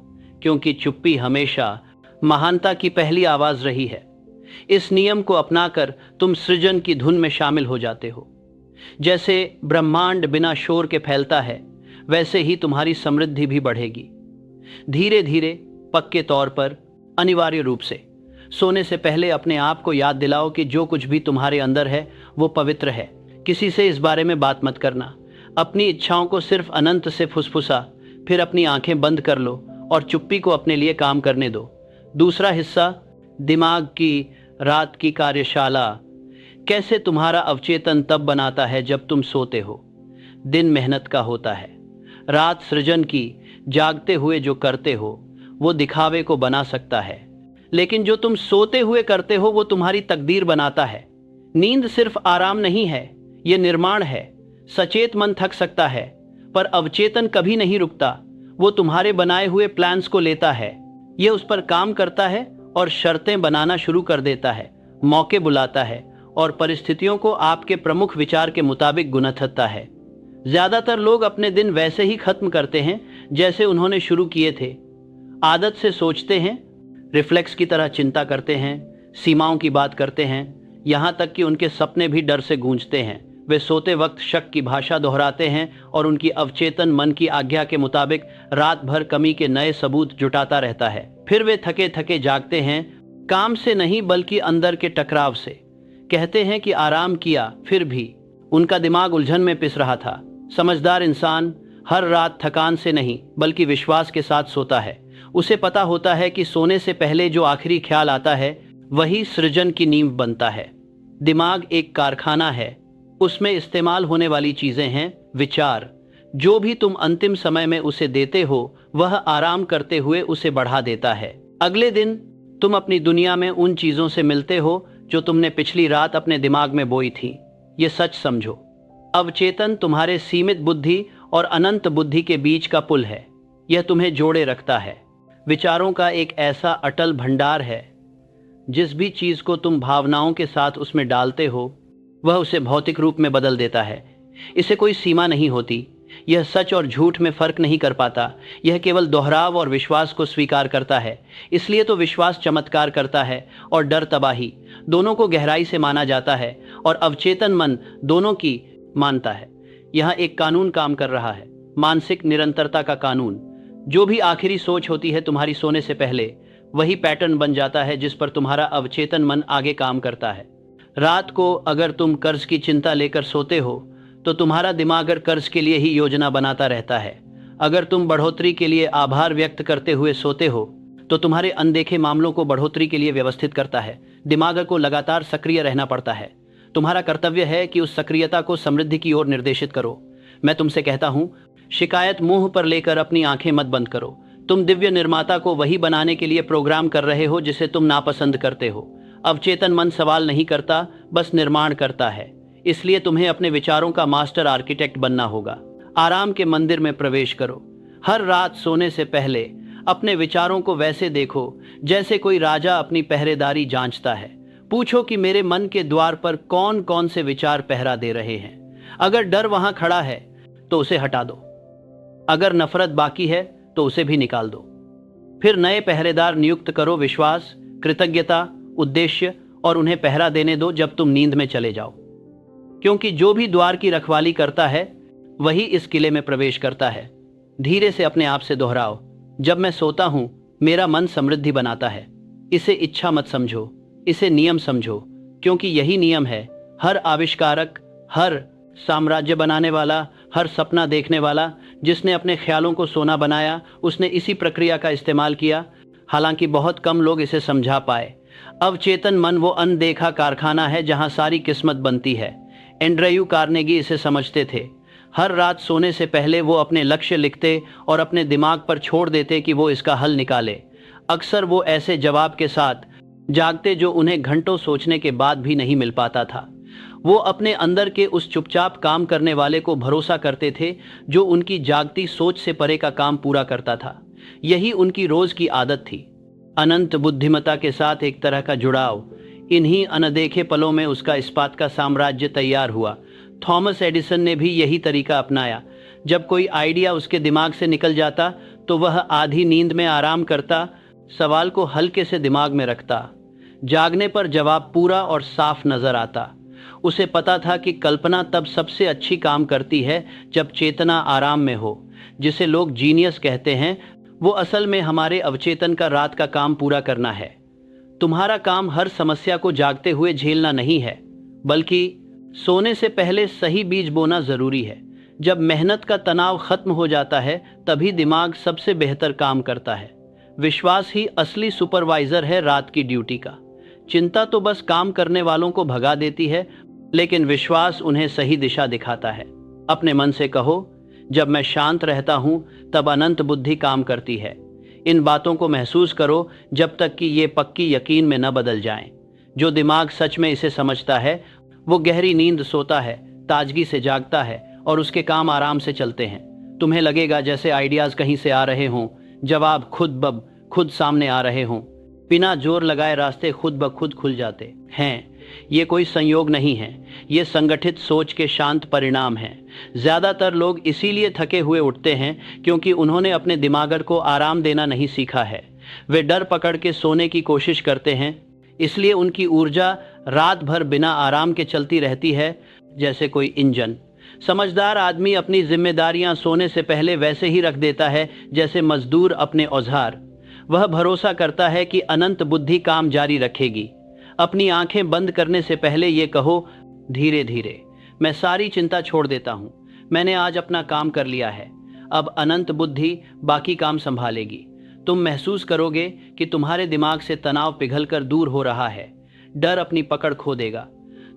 क्योंकि चुप्पी हमेशा महानता की पहली आवाज रही है। इस नियम को अपनाकर तुम सृजन की धुन में शामिल हो जाते हो। जैसे ब्रह्मांड बिना शोर के फैलता है, वैसे ही तुम्हारी समृद्धि भी बढ़ेगी। धीरे धीरे, पक्के तौर पर, अनिवार्य रूप से। सोने से पहले अपने आप को याद दिलाओ कि जो कुछ भी तुम्हारे अंदर है वो पवित्र है। किसी से इस बारे में बात मत करना। अपनी इच्छाओं को सिर्फ अनंत से फुसफुसा, फिर अपनी आंखें बंद कर लो और चुप्पी को अपने लिए काम करने दो। दूसरा हिस्सा, दिमाग की रात की कार्यशाला। कैसे तुम्हारा अवचेतन तब बनाता है जब तुम सोते हो। दिन मेहनत का होता है, रात सृजन की। जागते हुए जो करते हो वो दिखावे को बना सकता है, लेकिन जो तुम सोते हुए करते हो वो तुम्हारी तकदीर बनाता है। नींद सिर्फ आराम नहीं है, ये निर्माण है। सचेत मन थक सकता है, पर अवचेतन कभी नहीं रुकता। वो तुम्हारे बनाए हुए प्लान्स को लेता है, ये उस पर काम करता है और शर्तें बनाना शुरू कर देता है, मौके बुलाता है और परिस्थितियों को आपके प्रमुख विचार के मुताबिक गुणथता है। ज्यादातर लोग अपने दिन वैसे ही खत्म करते हैं जैसे उन्होंने शुरू किए थे। आदत से सोचते हैं, रिफ्लेक्स की तरह चिंता करते हैं, सीमाओं की बात करते हैं, यहाँ तक कि उनके सपने भी डर से गूंजते हैं। वे सोते वक्त शक की भाषा दोहराते हैं और उनकी अवचेतन मन की आज्ञा के मुताबिक रात भर कमी के नए सबूत जुटाता रहता है। फिर वे थके थके जागते हैं, काम से नहीं बल्कि अंदर के टकराव से। कहते हैं कि आराम किया, फिर भी उनका दिमाग उलझन में पिस रहा था। समझदार इंसान हर रात थकान से नहीं बल्कि विश्वास के साथ सोता है। उसे पता होता है कि सोने से पहले जो आखिरी ख्याल आता है वही सृजन की नींव बनता है। दिमाग एक कारखाना है, उसमें इस्तेमाल होने वाली चीजें हैं विचार। जो भी तुम अंतिम समय में उसे देते हो वह आराम करते हुए उसे बढ़ा देता है। अगले दिन तुम अपनी दुनिया में उन चीजों से मिलते हो जो तुमने पिछली रात अपने दिमाग में बोई थी। ये सच समझो, अवचेतन तुम्हारे सीमित बुद्धि और अनंत बुद्धि के बीच का पुल है। यह तुम्हें जोड़े रखता है। विचारों का एक ऐसा अटल भंडार है, जिस भी चीज को तुम भावनाओं के साथ उसमें डालते हो वह उसे भौतिक रूप में बदल देता है। इसे कोई सीमा नहीं होती। यह सच और झूठ में फर्क नहीं कर पाता। यह केवल दोहराव और विश्वास को स्वीकार करता है। इसलिए तो विश्वास चमत्कार करता है और डर तबाही। दोनों को गहराई से माना जाता है और अवचेतन मन दोनों की मानता है। यहाँ एक कानून काम कर रहा है, मानसिक निरंतरता का कानून। जो भी आखिरी सोच होती है तुम्हारी सोने से पहले, वही पैटर्न बन जाता है जिस पर तुम्हारा अवचेतन मन आगे काम करता है। रात को अगर तुम कर्ज की चिंता लेकर सोते हो तो तुम्हारा दिमाग कर्ज के लिए ही योजना बनाता रहता है। अगर तुम बढ़ोतरी के लिए आभार व्यक्त करते हुए सोते हो तो तुम्हारे अनदेखे मामलों को बढ़ोतरी के लिए व्यवस्थित करता है। दिमाग को लगातार सक्रिय रहना पड़ता है। तुम्हारा कर्तव्य है कि उस सक्रियता को समृद्धि की ओर निर्देशित करो। मैं तुमसे कहता हूं, शिकायत मुंह पर लेकर अपनी आंखें मत बंद करो। तुम दिव्य निर्माता को वही बनाने के लिए प्रोग्राम कर रहे हो जिसे तुम नापसंद करते हो। अवचेतन मन सवाल नहीं करता, बस निर्माण करता है। इसलिए तुम्हें अपने विचारों का मास्टर आर्किटेक्ट बनना होगा। आराम के मंदिर में प्रवेश करो। हर रात सोने से पहले अपने विचारों को वैसे देखो जैसे कोई राजा अपनी पहरेदारी जांचता है। पूछो कि मेरे मन के द्वार पर कौन कौन से विचार पहरा दे रहे हैं। अगर डर वहां खड़ा है तो उसे हटा दो। अगर नफरत बाकी है तो उसे भी निकाल दो। फिर नए पहरेदार नियुक्त करो। विश्वास, कृतज्ञता, उद्देश्य, और उन्हें पहरा देने दो जब तुम नींद में चले जाओ। क्योंकि जो भी द्वार की रखवाली करता है वही इस किले में प्रवेश करता है। धीरे से अपने आप से दोहराओ, जब मैं सोता हूं मेरा मन समृद्धि बनाता है। इसे इच्छा मत समझो, इसे नियम समझो, क्योंकि यही नियम है। हर आविष्कारक, हर साम्राज्य बनाने वाला, हर सपना देखने वाला जिसने अपने ख्यालों को सोना बनाया, उसने इसी प्रक्रिया का इस्तेमाल किया। हालांकि बहुत कम लोग इसे समझा पाए। अवचेतन मन वो अनदेखा कारखाना है जहां सारी किस्मत बनती है। एंड्रयू कार्नेगी इसे समझते थे। हर रात सोने से पहले वो अपने लक्ष्य लिखते और अपने दिमाग पर छोड़ देते कि वो इसका हल निकाले। अक्सर वो ऐसे जवाब के साथ जागते जो उन्हें घंटों सोचने के बाद भी नहीं मिल पाता था। वो अपने अंदर के उस चुपचाप काम करने वाले को भरोसा करते थे जो उनकी जागती सोच से परे का काम पूरा करता था। यही उनकी रोज की आदत थी। अनंत बुद्धिमत्ता के साथ एक तरह का जुड़ाव। इन्हीं अनदेखे पलों में उसका इस्पात का साम्राज्य तैयार हुआ। थॉमस एडिसन ने भी यही तरीका अपनाया। जब कोई आइडिया उसके दिमाग से निकल जाता तो वह आधी नींद में आराम करता, सवाल को हल्के से दिमाग में रखता। जागने पर जवाब पूरा और साफ नजर आता। उसे पता था कि कल्पना तब सबसे अच्छी काम करती है जब चेतना आराम में हो। जिसे लोग जीनियस कहते हैं, वो असल में हमारे अवचेतन का रात का काम पूरा करना है। तुम्हारा काम हर समस्या को जागते हुए झेलना नहीं है, बल्कि सोने से पहले सही बीज बोना जरूरी है। जब मेहनत का तनाव खत्म हो जाता है तभी दिमाग सबसे बेहतर काम करता है। विश्वास ही असली सुपरवाइजर है रात की ड्यूटी का। चिंता तो बस काम करने वालों को भगा देती है, लेकिन विश्वास उन्हें सही दिशा दिखाता है। अपने मन से कहो, जब मैं शांत रहता हूं तब अनंत बुद्धि काम करती है। इन बातों को महसूस करो जब तक कि ये पक्की यकीन में न बदल जाएं। जो दिमाग सच में इसे समझता है वो गहरी नींद सोता है, ताजगी से जागता है और उसके काम आराम से चलते हैं। तुम्हें लगेगा जैसे आइडियाज कहीं से आ रहे हों, जवाब खुद सामने आ रहे हों। बिना जोर लगाए रास्ते खुद ब खुद खुल जाते हैं। ये कोई संयोग नहीं है, ये संगठित सोच के शांत परिणाम हैं। ज्यादातर लोग इसीलिए थके हुए उठते हैं क्योंकि उन्होंने अपने दिमाग को आराम देना नहीं सीखा है। वे डर पकड़ के सोने की कोशिश करते हैं, इसलिए उनकी ऊर्जा रात भर बिना आराम के चलती रहती है, जैसे कोई इंजन। समझदार आदमी अपनी जिम्मेदारियां सोने से पहले वैसे ही रख देता है जैसे मजदूर अपने औजार। वह भरोसा करता है कि अनंत बुद्धि काम जारी रखेगी। अपनी आंखें बंद करने से पहले ये कहो, धीरे धीरे मैं सारी चिंता छोड़ देता हूं। मैंने आज अपना काम कर लिया है, अब अनंत बुद्धि बाकी काम संभालेगी। तुम महसूस करोगे कि तुम्हारे दिमाग से तनाव पिघलकर दूर हो रहा है। डर अपनी पकड़ खो देगा।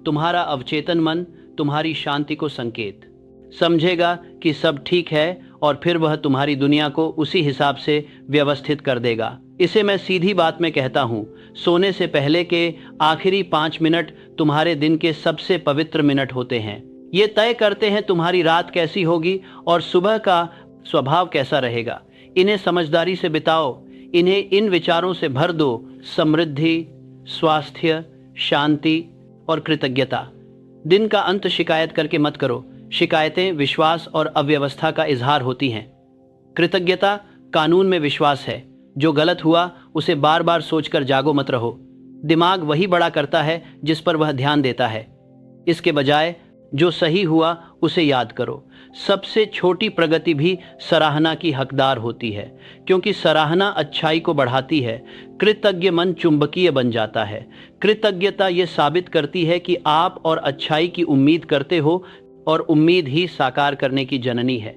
तुम्हारा अवचेतन मन तुम्हारी शांति को संकेत समझेगा कि सब ठीक है और फिर वह तुम्हारी दुनिया को उसी हिसाब से व्यवस्थित कर देगा। इसे मैं सीधी बात में कहता हूँ, सोने से पहले के आखिरी 5 मिनट तुम्हारे दिन के सबसे पवित्र मिनट होते हैं। ये तय करते हैं तुम्हारी रात कैसी होगी और सुबह का स्वभाव कैसा रहेगा। इन्हें समझदारी से बिताओ, इन्हें इन विचारों से भर दो, समृद्धि, स्वास्थ्य, शांति और कृतज्ञता। दिन का अंत शिकायत करके मत करो। शिकायतें विश्वास और अव्यवस्था का इजहार होती हैं। कृतज्ञता कानून में विश्वास है। जो गलत हुआ उसे बार बार सोचकर जागो मत रहो। दिमाग वही बड़ा करता है जिस पर वह ध्यान देता है। इसके बजाय जो सही हुआ उसे याद करो। सबसे छोटी प्रगति भी सराहना की हकदार होती है, क्योंकि सराहना अच्छाई को बढ़ाती है। कृतज्ञ मन चुंबकीय बन जाता है। कृतज्ञता ये साबित करती है कि आप और अच्छाई की उम्मीद करते हो और उम्मीद ही साकार करने की जननी है।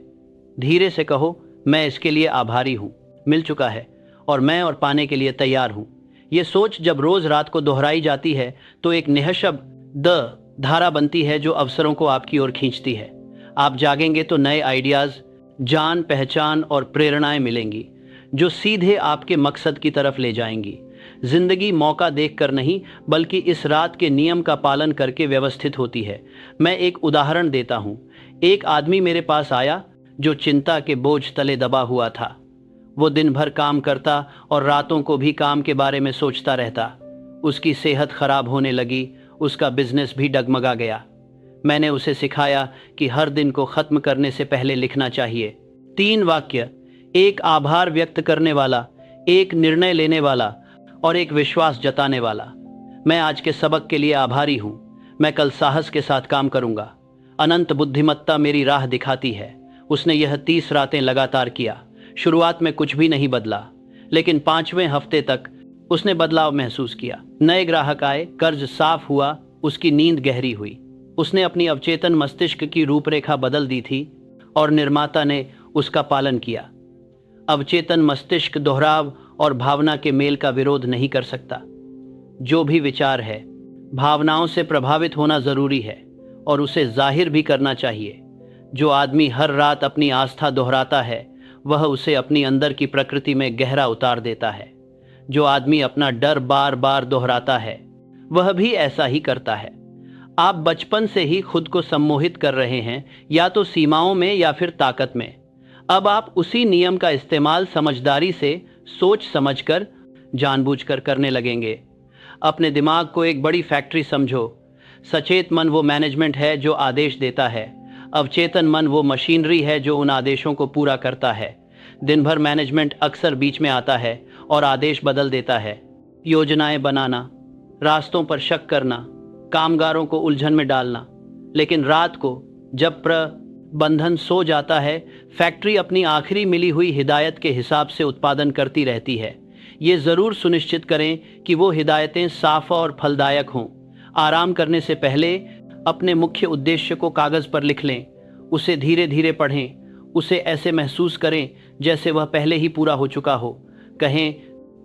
धीरे से कहो, मैं इसके लिए आभारी हूँ, मिल चुका है और मैं और पाने के लिए तैयार हूँ। ये सोच जब रोज रात को दोहराई जाती है तो एक निःशब्द धारा बनती है जो अवसरों को आपकी ओर खींचती है। आप जागेंगे तो नए आइडियाज, जान पहचान और प्रेरणाएं मिलेंगी जो सीधे आपके मकसद की तरफ ले जाएंगी। जिंदगी मौका देखकर नहीं बल्कि इस रात के नियम का पालन करके व्यवस्थित होती है। मैं एक उदाहरण देता हूँ। एक आदमी मेरे पास आया जो चिंता के बोझ तले दबा हुआ था। वो दिन भर काम करता और रातों को भी काम के बारे में सोचता रहता। उसकी सेहत खराब होने लगी, उसका बिजनेस भी डगमगा गया। मैंने उसे सिखाया कि हर दिन को खत्म करने से पहले लिखना चाहिए 3 वाक्य, एक आभार व्यक्त करने वाला, एक निर्णय लेने वाला और एक विश्वास जताने वाला। मैं आज के सबक के लिए आभारी हूँ। मैं कल साहस के साथ काम करूँगा। अनंत बुद्धिमत्ता मेरी राह दिखाती है। उसने यह 30 रातें लगातार किया। शुरुआत में कुछ भी नहीं बदला, लेकिन 5वें हफ्ते तक उसने बदलाव महसूस किया। नए ग्राहक आए, कर्ज साफ हुआ, उसकी नींद गहरी हुई। उसने अपनी अवचेतन मस्तिष्क की रूपरेखा बदल दी थी और निर्माता ने उसका पालन किया। अवचेतन मस्तिष्क दोहराव और भावना के मेल का विरोध नहीं कर सकता। जो भी विचार है, भावनाओं से प्रभावित होना जरूरी है और उसे जाहिर भी करना चाहिए। जो आदमी हर रात अपनी आस्था दोहराता है वह उसे अपनी अंदर की प्रकृति में गहरा उतार देता है। जो आदमी अपना डर बार बार दोहराता है वह भी ऐसा ही करता है। आप बचपन से ही खुद को सम्मोहित कर रहे हैं, या तो सीमाओं में या फिर ताकत में। अब आप उसी नियम का इस्तेमाल समझदारी से, सोच समझकर, जानबूझकर करने लगेंगे। अपने दिमाग को एक बड़ी फैक्ट्री समझो। सचेत मन वो मैनेजमेंट है जो आदेश देता है। अवचेतन मन वो मशीनरी है जो उन आदेशों को पूरा करता है। दिन भर मैनेजमेंट अक्सर बीच में आता है और आदेश बदल देता है। योजनाएं बनाना, रास्तों पर शक करना, कामगारों को उलझन में डालना। लेकिन रात को जब प्रबंधन सो जाता है, फैक्ट्री अपनी आखिरी मिली हुई हिदायत के हिसाब से उत्पादन करती रहती है। ये ज़रूर सुनिश्चित करें कि वो हिदायतें साफ और फलदायक हों। आराम करने से पहले अपने मुख्य उद्देश्य को कागज़ पर लिख लें। उसे धीरे धीरे पढ़ें। उसे ऐसे महसूस करें जैसे वह पहले ही पूरा हो चुका हो। कहें,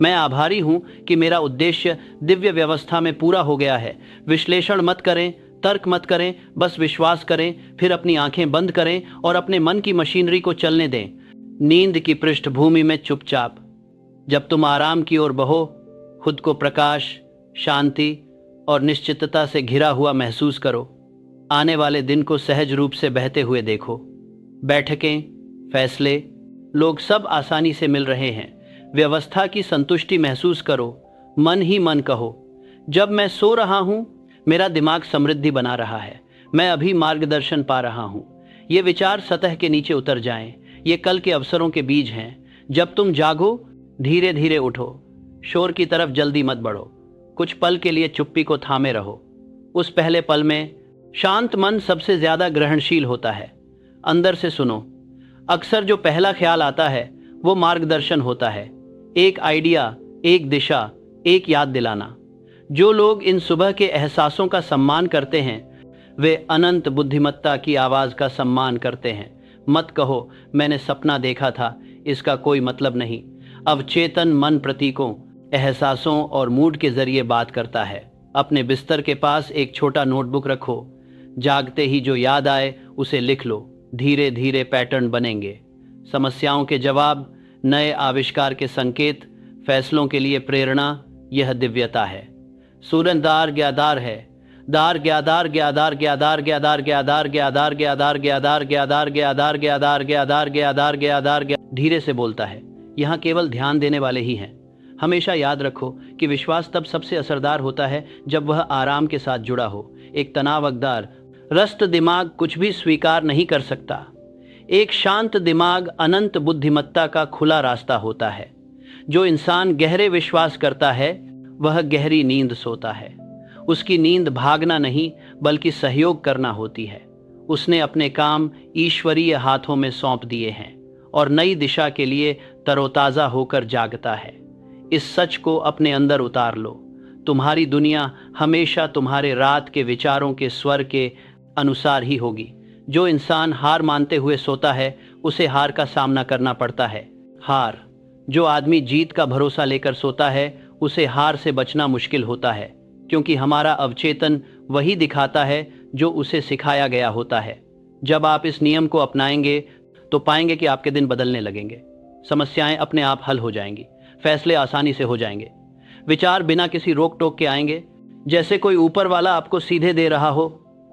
मैं आभारी हूं कि मेरा उद्देश्य दिव्य व्यवस्था में पूरा हो गया है। विश्लेषण मत करें, तर्क मत करें, बस विश्वास करें। फिर अपनी आंखें बंद करें और अपने मन की मशीनरी को चलने दें। नींद की पृष्ठभूमि में चुपचाप। जब तुम आराम की ओर बहो, खुद को प्रकाश, शांति और निश्चितता से घिरा हुआ महसूस करो। आने वाले दिन को सहज रूप से बहते हुए देखो। बैठकें, फैसले, लोग सब आसानी से मिल रहे हैं। व्यवस्था की संतुष्टि महसूस करो। मन ही मन कहो, जब मैं सो रहा हूं, मेरा दिमाग समृद्धि बना रहा है। मैं अभी मार्गदर्शन पा रहा हूं। ये विचार सतह के नीचे उतर जाएं। ये कल के अवसरों के बीज हैं। जब तुम जागो, धीरे धीरे उठो। शोर की तरफ जल्दी मत बढ़ो। कुछ पल के लिए चुप्पी को थामे रहो। उस पहले पल में शांत मन सबसे ज्यादा ग्रहणशील होता है। अंदर से सुनो। अक्सर जो पहला ख्याल आता है वो मार्गदर्शन होता है। एक आइडिया, एक दिशा, एक याद दिलाना। जो लोग इन सुबह के एहसासों का सम्मान करते हैं वे अनंत बुद्धिमत्ता की आवाज का सम्मान करते हैं। मत कहो, मैंने सपना देखा था, इसका कोई मतलब नहीं। अवचेतन मन प्रतीकों, एहसासों और मूड के जरिए बात करता है। अपने बिस्तर के पास एक छोटा नोटबुक रखो। जागते ही जो याद आए उसे लिख लो। धीरे धीरे पैटर्न बनेंगे। समस्याओं के जवाब, नए आविष्कार के संकेत, फैसलों के लिए प्रेरणा, यह दिव्यता है। सूरन दार ग्यादार है। दार ग्यादार ग्यादार ग्यादार ग्यादार ग्यादार ग्यादार ग्यादार ग्यादार ग्यादार ग्यादार ग्यादार ग्यादार ग्यादार ग्यादार। धीरे से बोलता है। यहाँ केवल ध्यान देने वाले ही हैं। हमेशा याद रखो कि विश्वास तब सबसे असरदार होता है जब वह आराम के साथ जुड़ा हो। एक तनावकदार, रस्त दिमाग कुछ भी स्वीकार नहीं कर सकता। एक शांत दिमाग अनंत बुद्धिमत्ता का खुला रास्ता होता है। जो इंसान गहरे विश्वास करता है वह गहरी नींद सोता है। उसकी नींद भागना नहीं बल्कि सहयोग करना होती है। उसने अपने काम ईश्वरीय हाथों में सौंप दिए हैं और नई दिशा के लिए तरोताज़ा होकर जागता है। इस सच को अपने अंदर उतार लो। तुम्हारी दुनिया हमेशा तुम्हारे रात के विचारों के स्वर के अनुसार ही होगी। जो इंसान हार मानते हुए सोता है उसे हार का सामना करना पड़ता है। हार। जो आदमी जीत का भरोसा लेकर सोता है उसे हार से बचना मुश्किल होता है, क्योंकि हमारा अवचेतन वही दिखाता है जो उसे सिखाया गया होता है। जब आप इस नियम को अपनाएंगे तो पाएंगे कि आपके दिन बदलने लगेंगे। समस्याएं अपने आप हल हो जाएंगी। फैसले आसानी से हो जाएंगे। विचार बिना किसी रोक टोक के आएंगे, जैसे कोई ऊपर वाला आपको सीधे दे रहा हो।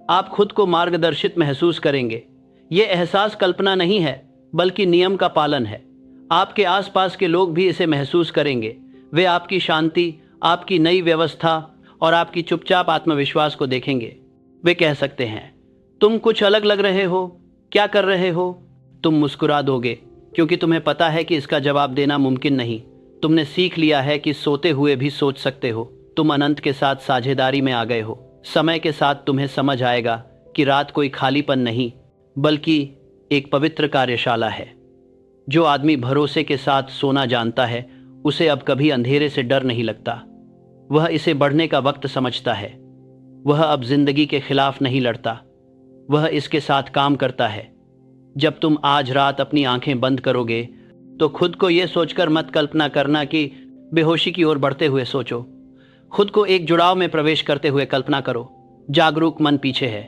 आप खुद को मार्गदर्शित महसूस करेंगे। ये एहसास कल्पना नहीं है बल्कि नियम का पालन है। आपके आसपास के लोग भी इसे महसूस करेंगे। वे आपकी शांति, आपकी नई व्यवस्था और आपकी चुपचाप आत्मविश्वास को देखेंगे। वे कह सकते हैं, तुम कुछ अलग लग रहे हो, क्या कर रहे हो? तुम मुस्कुरा दोगे, क्योंकि तुम्हें पता है कि इसका जवाब देना मुमकिन नहीं। तुमने सीख लिया है कि सोते हुए भी सोच सकते हो। तुम अनंत के साथ साझेदारी में आ गए हो। समय के साथ तुम्हें समझ आएगा कि रात कोई खालीपन नहीं बल्कि एक पवित्र कार्यशाला है। जो आदमी भरोसे के साथ सोना जानता है उसे अब कभी अंधेरे से डर नहीं लगता। वह इसे बढ़ने का वक्त समझता है। वह अब जिंदगी के खिलाफ नहीं लड़ता, वह इसके साथ काम करता है। जब तुम आज रात अपनी आंखें बंद करोगे तो खुद को यह सोचकर मत कल्पना करना कि बेहोशी की ओर बढ़ते हुए सोचो। खुद को एक जुड़ाव में प्रवेश करते हुए कल्पना करो। जागरूक मन पीछे है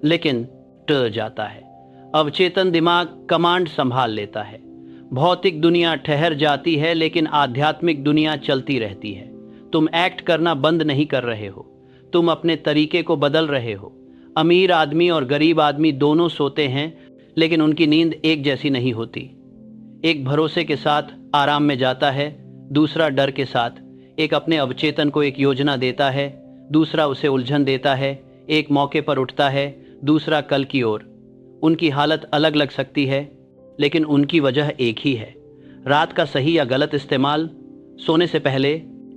लेकिन टल जाता है। अवचेतन दिमाग कमांड संभाल लेता है। भौतिक दुनिया ठहर जाती है लेकिन आध्यात्मिक दुनिया चलती रहती है। तुम एक्ट करना बंद नहीं कर रहे हो, तुम अपने तरीके को बदल रहे हो। अमीर आदमी और गरीब आदमी दोनों सोते हैं लेकिन उनकी नींद एक जैसी नहीं होती। एक भरोसे के साथ आराम में जाता है, दूसरा डर के साथ। एक अपने अवचेतन को एक योजना देता है, दूसरा उसे उलझन देता है। एक मौके पर उठता है, दूसरा कल की ओर। उनकी हालत अलग लग सकती है लेकिन उनकी वजह एक ही है, रात का सही या गलत इस्तेमाल। सोने से पहले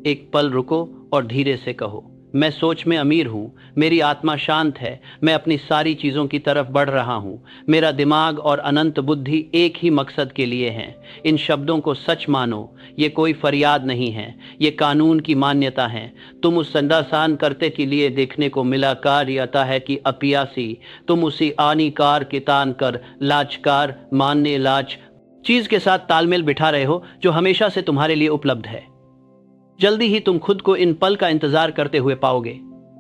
एक पल रुको और धीरे से कहो, मैं सोच में अमीर हूँ, मेरी आत्मा शांत है, मैं अपनी सारी चीज़ों की तरफ बढ़ रहा हूँ, मेरा दिमाग और अनंत बुद्धि एक ही मकसद के लिए हैं। इन शब्दों को सच मानो, ये कोई फरियाद नहीं है, ये कानून की मान्यता है। तुम उस संदासान करते के लिए देखने को मिला कार्यता है कि अपियासी, तुम उसी आनीकार की तान कर लाचकार मानने लाच चीज़ के साथ तालमेल बिठा रहे हो जो हमेशा से तुम्हारे लिए उपलब्ध है। जल्दी ही तुम खुद को इन पल का इंतजार करते हुए पाओगे,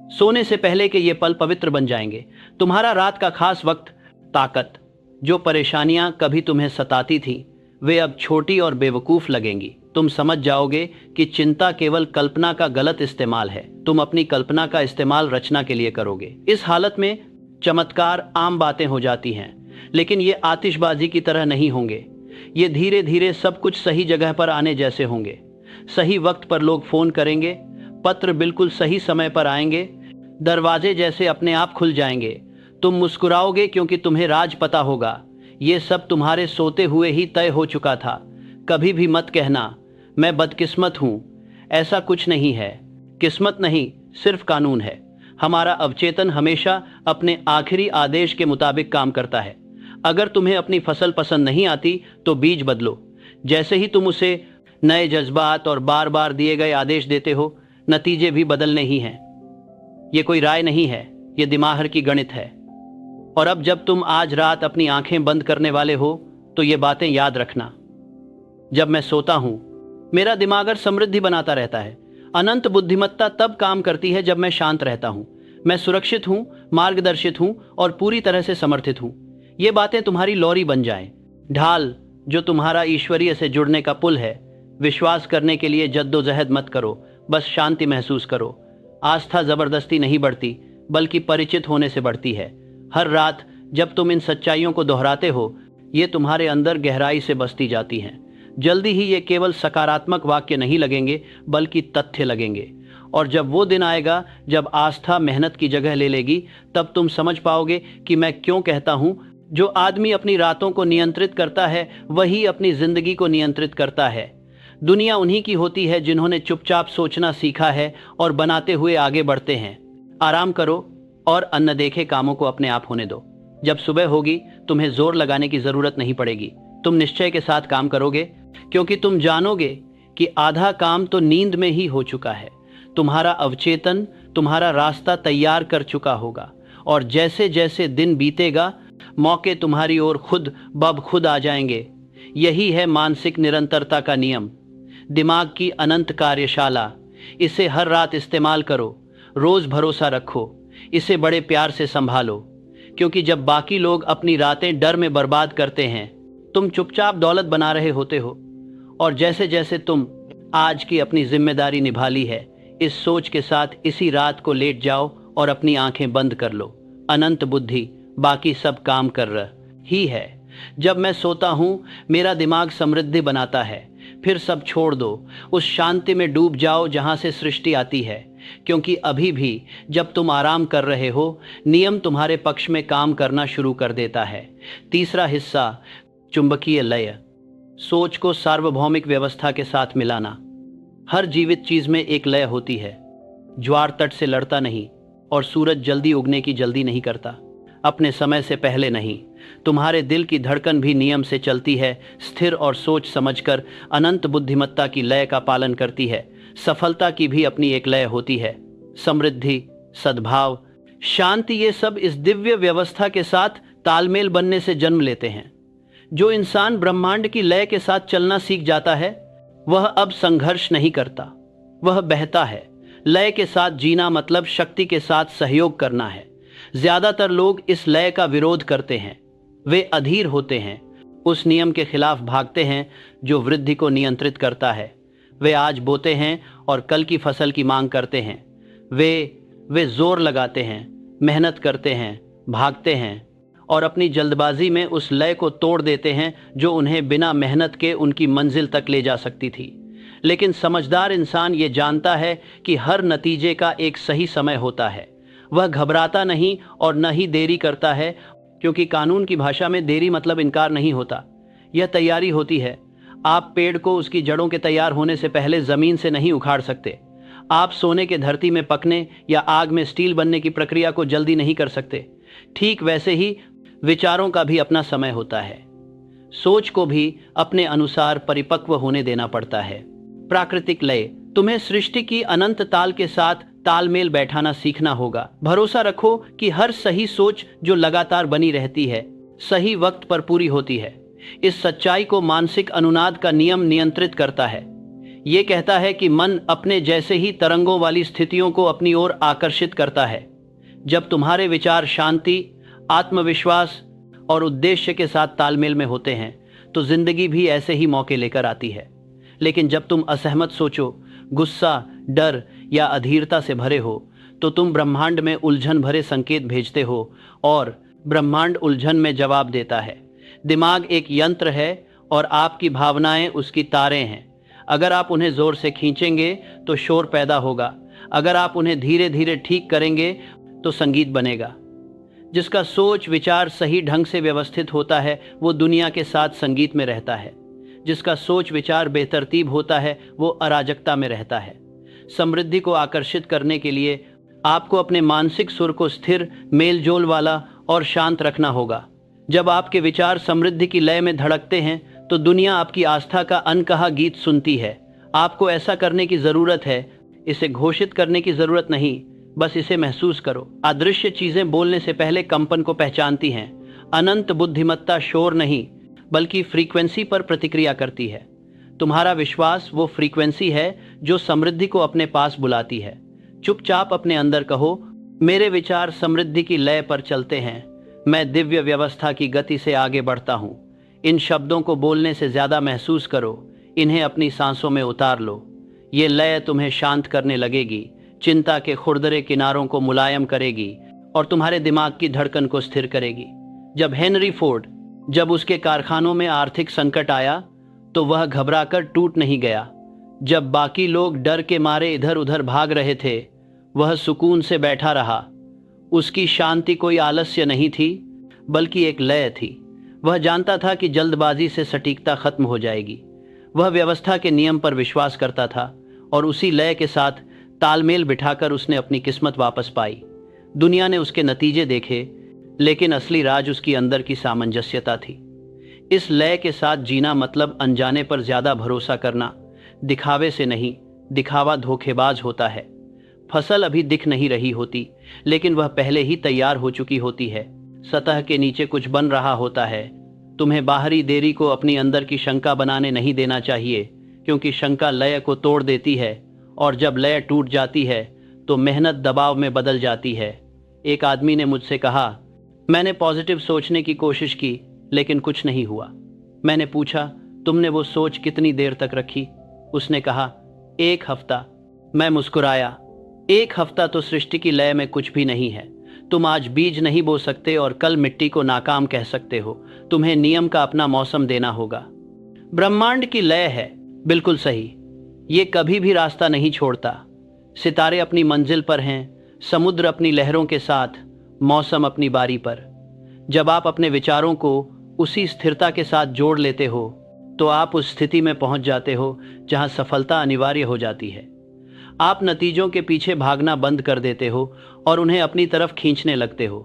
सोने से पहले कि ये पल पवित्र बन जाएंगे। तुम्हारा रात का खास वक्त, ताकत। जो परेशानियां कभी तुम्हें सताती थी वे अब छोटी और बेवकूफ़ लगेंगी। तुम समझ जाओगे कि चिंता केवल कल्पना का गलत इस्तेमाल है। तुम अपनी कल्पना का इस्तेमाल रचना के लिए करोगे। इस हालत में चमत्कार आम बातें हो जाती हैं, लेकिन ये आतिशबाजी की तरह नहीं होंगे। ये धीरे धीरे सब कुछ सही जगह पर आने जैसे होंगे। सही वक्त पर लोग फोन करेंगे, पत्र बिल्कुल सही समय पर आएंगे, दरवाजे जैसे अपने आप खुल जाएंगे। तुम मुस्कुराओगे क्योंकि तुम्हें राज पता होगा, ये सब तुम्हारे सोते हुए ही तय हो चुका था। कभी भी मत कहना मैं बदकिस्मत हूँ, ऐसा कुछ नहीं है। किस्मत नहीं, सिर्फ कानून है। हमारा अवचेतन हमेशा अपने आखिरी आदेश के मुताबिक काम करता है। अगर तुम्हें अपनी फसल पसंद नहीं आती तो बीज बदलो। जैसे ही तुम उसे नए जज्बात और बार बार दिए गए आदेश देते हो, नतीजे भी बदलने ही हैं। ये कोई राय नहीं है, ये दिमाग की गणित है। और अब जब तुम आज रात अपनी आंखें बंद करने वाले हो तो ये बातें याद रखना। जब मैं सोता हूं, मेरा दिमाग समृद्धि बनाता रहता है। अनंत बुद्धिमत्ता तब काम करती है जब मैं शांत रहता हूं। मैं सुरक्षित हूं, मार्गदर्शित हूं और पूरी तरह से समर्थित हूं। ये बातें तुम्हारी लॉरी बन जाएं, ढाल जो तुम्हारा ईश्वरीय से जुड़ने का पुल है। विश्वास करने के लिए जद्दोजहद मत करो, बस शांति महसूस करो। आस्था जबरदस्ती नहीं बढ़ती बल्कि परिचित होने से बढ़ती है। हर रात जब तुम इन सच्चाइयों को दोहराते हो, ये तुम्हारे अंदर गहराई से बसती जाती हैं। जल्दी ही ये केवल सकारात्मक वाक्य नहीं लगेंगे बल्कि तथ्य लगेंगे। और जब वो दिन आएगा जब आस्था मेहनत की जगह ले लेगी, तब तुम समझ पाओगे कि मैं क्यों कहता हूँ, जो आदमी अपनी रातों को नियंत्रित करता है वही अपनी जिंदगी को नियंत्रित करता है। दुनिया उन्हीं की होती है जिन्होंने चुपचाप सोचना सीखा है और बनाते हुए आगे बढ़ते हैं। आराम करो और अनदेखे कामों को अपने आप होने दो। जब सुबह होगी तुम्हें जोर लगाने की जरूरत नहीं पड़ेगी। तुम निश्चय के साथ काम करोगे क्योंकि तुम जानोगे कि आधा काम तो नींद में ही हो चुका है। तुम्हारा अवचेतन तुम्हारा रास्ता तैयार कर चुका होगा और जैसे जैसे दिन बीतेगा मौके तुम्हारी ओर खुद ब खुद आ जाएंगे। यही है मानसिक निरंतरता का नियम, दिमाग की अनंत कार्यशाला। इसे हर रात इस्तेमाल करो, रोज भरोसा रखो, इसे बड़े प्यार से संभालो। क्योंकि जब बाकी लोग अपनी रातें डर में बर्बाद करते हैं, तुम चुपचाप दौलत बना रहे होते हो। और जैसे जैसे तुम आज की अपनी जिम्मेदारी निभा ली है, इस सोच के साथ इसी रात को लेट जाओ और अपनी आंखें बंद कर लो। अनंत बुद्धि बाकी सब काम कर रही है। जब मैं सोता हूँ मेरा दिमाग समृद्धि बनाता है। फिर सब छोड़ दो, उस शांति में डूब जाओ जहाँ से सृष्टि आती है। क्योंकि अभी भी जब तुम आराम कर रहे हो, नियम तुम्हारे पक्ष में काम करना शुरू कर देता है। तीसरा हिस्सा, चुंबकीय लय। सोच को सार्वभौमिक व्यवस्था के साथ मिलाना। हर जीवित चीज में एक लय होती है। ज्वार तट से लड़ता नहीं और सूरज जल्दी उगने की जल्दी नहीं करता, अपने समय से पहले नहीं। तुम्हारे दिल की धड़कन भी नियम से चलती है, स्थिर और सोच समझकर अनंत बुद्धिमत्ता की लय का पालन करती है। सफलता की भी अपनी एक लय होती है। समृद्धि, सद्भाव, शांति, ये सब इस दिव्य व्यवस्था के साथ तालमेल बनने से जन्म लेते हैं। जो इंसान ब्रह्मांड की लय के साथ चलना सीख जाता है वह अब संघर्ष नहीं करता, वह बहता है। लय के साथ जीना मतलब शक्ति के साथ सहयोग करना है। ज्यादातर लोग इस लय का विरोध करते हैं, वे अधीर होते हैं, उस नियम के खिलाफ भागते हैं जो वृद्धि को नियंत्रित करता है। वे आज बोते हैं और कल की फसल की मांग करते हैं। वे जोर लगाते हैं, मेहनत करते हैं, भागते हैं और अपनी जल्दबाजी में उस लय को तोड़ देते हैं जो उन्हें बिना मेहनत के उनकी मंजिल तक ले जा सकती थी। लेकिन समझदार इंसान ये जानता है कि हर नतीजे का एक सही समय होता है। वह घबराता नहीं और न ही देरी करता है, क्योंकि कानून की भाषा में देरी मतलब इनकार नहीं होता, यह तैयारी होती है। आप पेड़ को उसकी जड़ों के तैयार होने से पहले जमीन से नहीं उखाड़ सकते। आप सोने के धरती में पकने या आग में स्टील बनने की प्रक्रिया को जल्दी नहीं कर सकते। ठीक वैसे ही विचारों का भी अपना समय होता है। सोच को भी अपने अनुसार परिपक्व होने देना पड़ता है। प्राकृतिक लय, तुम्हें सृष्टि की अनंत ताल के साथ तालमेल बैठाना सीखना होगा। भरोसा रखो कि हर सही सोच जो लगातार बनी रहती है, सही वक्त पर पूरी होती है। इस सच्चाई को मानसिक अनुनाद का नियम नियंत्रित करता है। ये कहता है कि मन अपने जैसे ही तरंगों वाली स्थितियों को अपनी ओर आकर्षित करता है। जब तुम्हारे विचार शांति, आत्मविश्वास और उद्देश्य के साथ तालमेल में होते हैं तो जिंदगी भी ऐसे ही मौके लेकर आती है। लेकिन जब तुम असहमत सोचो, गुस्सा, डर या अधीरता से भरे हो तो तुम ब्रह्मांड में उलझन भरे संकेत भेजते हो और ब्रह्मांड उलझन में जवाब देता है। दिमाग एक यंत्र है और आपकी भावनाएं उसकी तारें हैं। अगर आप उन्हें जोर से खींचेंगे तो शोर पैदा होगा। अगर आप उन्हें धीरे धीरे ठीक करेंगे तो संगीत बनेगा। जिसका सोच विचार सही ढंग से व्यवस्थित होता है वो दुनिया के साथ संगीत में रहता है। जिसका सोच विचार बेतरतीब होता है वो अराजकता में रहता है। समृद्धि को आकर्षित करने के लिए आपको अपने मानसिक सुर को स्थिर, मेलजोल वाला और शांत रखना होगा। जब आपके विचार समृद्धि की लय में धड़कते हैं तो दुनिया आपकी आस्था का अनकहा गीत सुनती है। आपको ऐसा करने की जरूरत है, इसे घोषित करने की जरूरत नहीं, बस इसे महसूस करो। अदृश्य चीजें बोलने से पहले कंपन को पहचानती हैं। अनंत बुद्धिमत्ता शोर नहीं बल्कि फ्रीक्वेंसी पर प्रतिक्रिया करती है। तुम्हारा विश्वास वो फ्रीक्वेंसी है जो समृद्धि को अपने पास बुलाती है। चुपचाप अपने अंदर कहो, मेरे विचार समृद्धि की लय पर चलते हैं, मैं दिव्य व्यवस्था की गति से आगे बढ़ता हूँ। इन शब्दों को बोलने से ज्यादा महसूस करो, इन्हें अपनी सांसों में उतार लो। ये लय तुम्हें शांत करने लगेगी, चिंता के खुरदरे किनारों को मुलायम करेगी और तुम्हारे दिमाग की धड़कन को स्थिर करेगी। जब हेनरी फोर्ड, जब उसके कारखानों में आर्थिक संकट आया तो वह घबराकर टूट नहीं गया। जब बाकी लोग डर के मारे इधर उधर भाग रहे थे, वह सुकून से बैठा रहा। उसकी शांति कोई आलस्य नहीं थी बल्कि एक लय थी। वह जानता था कि जल्दबाजी से सटीकता खत्म हो जाएगी। वह व्यवस्था के नियम पर विश्वास करता था और उसी लय के साथ तालमेल बिठाकर उसने अपनी किस्मत वापस पाई। दुनिया ने उसके नतीजे देखे, लेकिन असली राज उसकी अंदर की सामंजस्यता थी। इस लय के साथ जीना मतलब अनजाने पर ज्यादा भरोसा करना, दिखावे से नहीं। दिखावा धोखेबाज होता है। फसल अभी दिख नहीं रही होती, लेकिन वह पहले ही तैयार हो चुकी होती है। सतह के नीचे कुछ बन रहा होता है। तुम्हें बाहरी देरी को अपनी अंदर की शंका बनाने नहीं देना चाहिए, क्योंकि शंका लय को तोड़ देती है और जब लय टूट जाती है तो मेहनत दबाव में बदल जाती है। एक आदमी ने मुझसे कहा, मैंने पॉजिटिव सोचने की कोशिश की लेकिन कुछ नहीं हुआ। मैंने पूछा, तुमने वो सोच कितनी देर तक रखी? उसने कहा, 1 हफ्ता। मैं मुस्कुराया। 1 हफ्ता तो सृष्टि की लय में कुछ भी नहीं है। तुम आज बीज नहीं बो सकते और कल मिट्टी को नाकाम कह सकते हो। तुम्हें नियम का अपना मौसम देना होगा। ब्रह्मांड की लय है, बिल्कुल सही। ये कभी भी रास्ता नहीं छोड़ता। सितारे अपनी मंजिल पर हैं, समुद्र अपनी लहरों के साथ, मौसम अपनी बारी पर। जब आप अपने विचारों को उसी स्थिरता के साथ जोड़ लेते हो तो आप उस स्थिति में पहुंच जाते हो जहां सफलता अनिवार्य हो जाती है। आप नतीजों के पीछे भागना बंद कर देते हो और उन्हें अपनी तरफ खींचने लगते हो,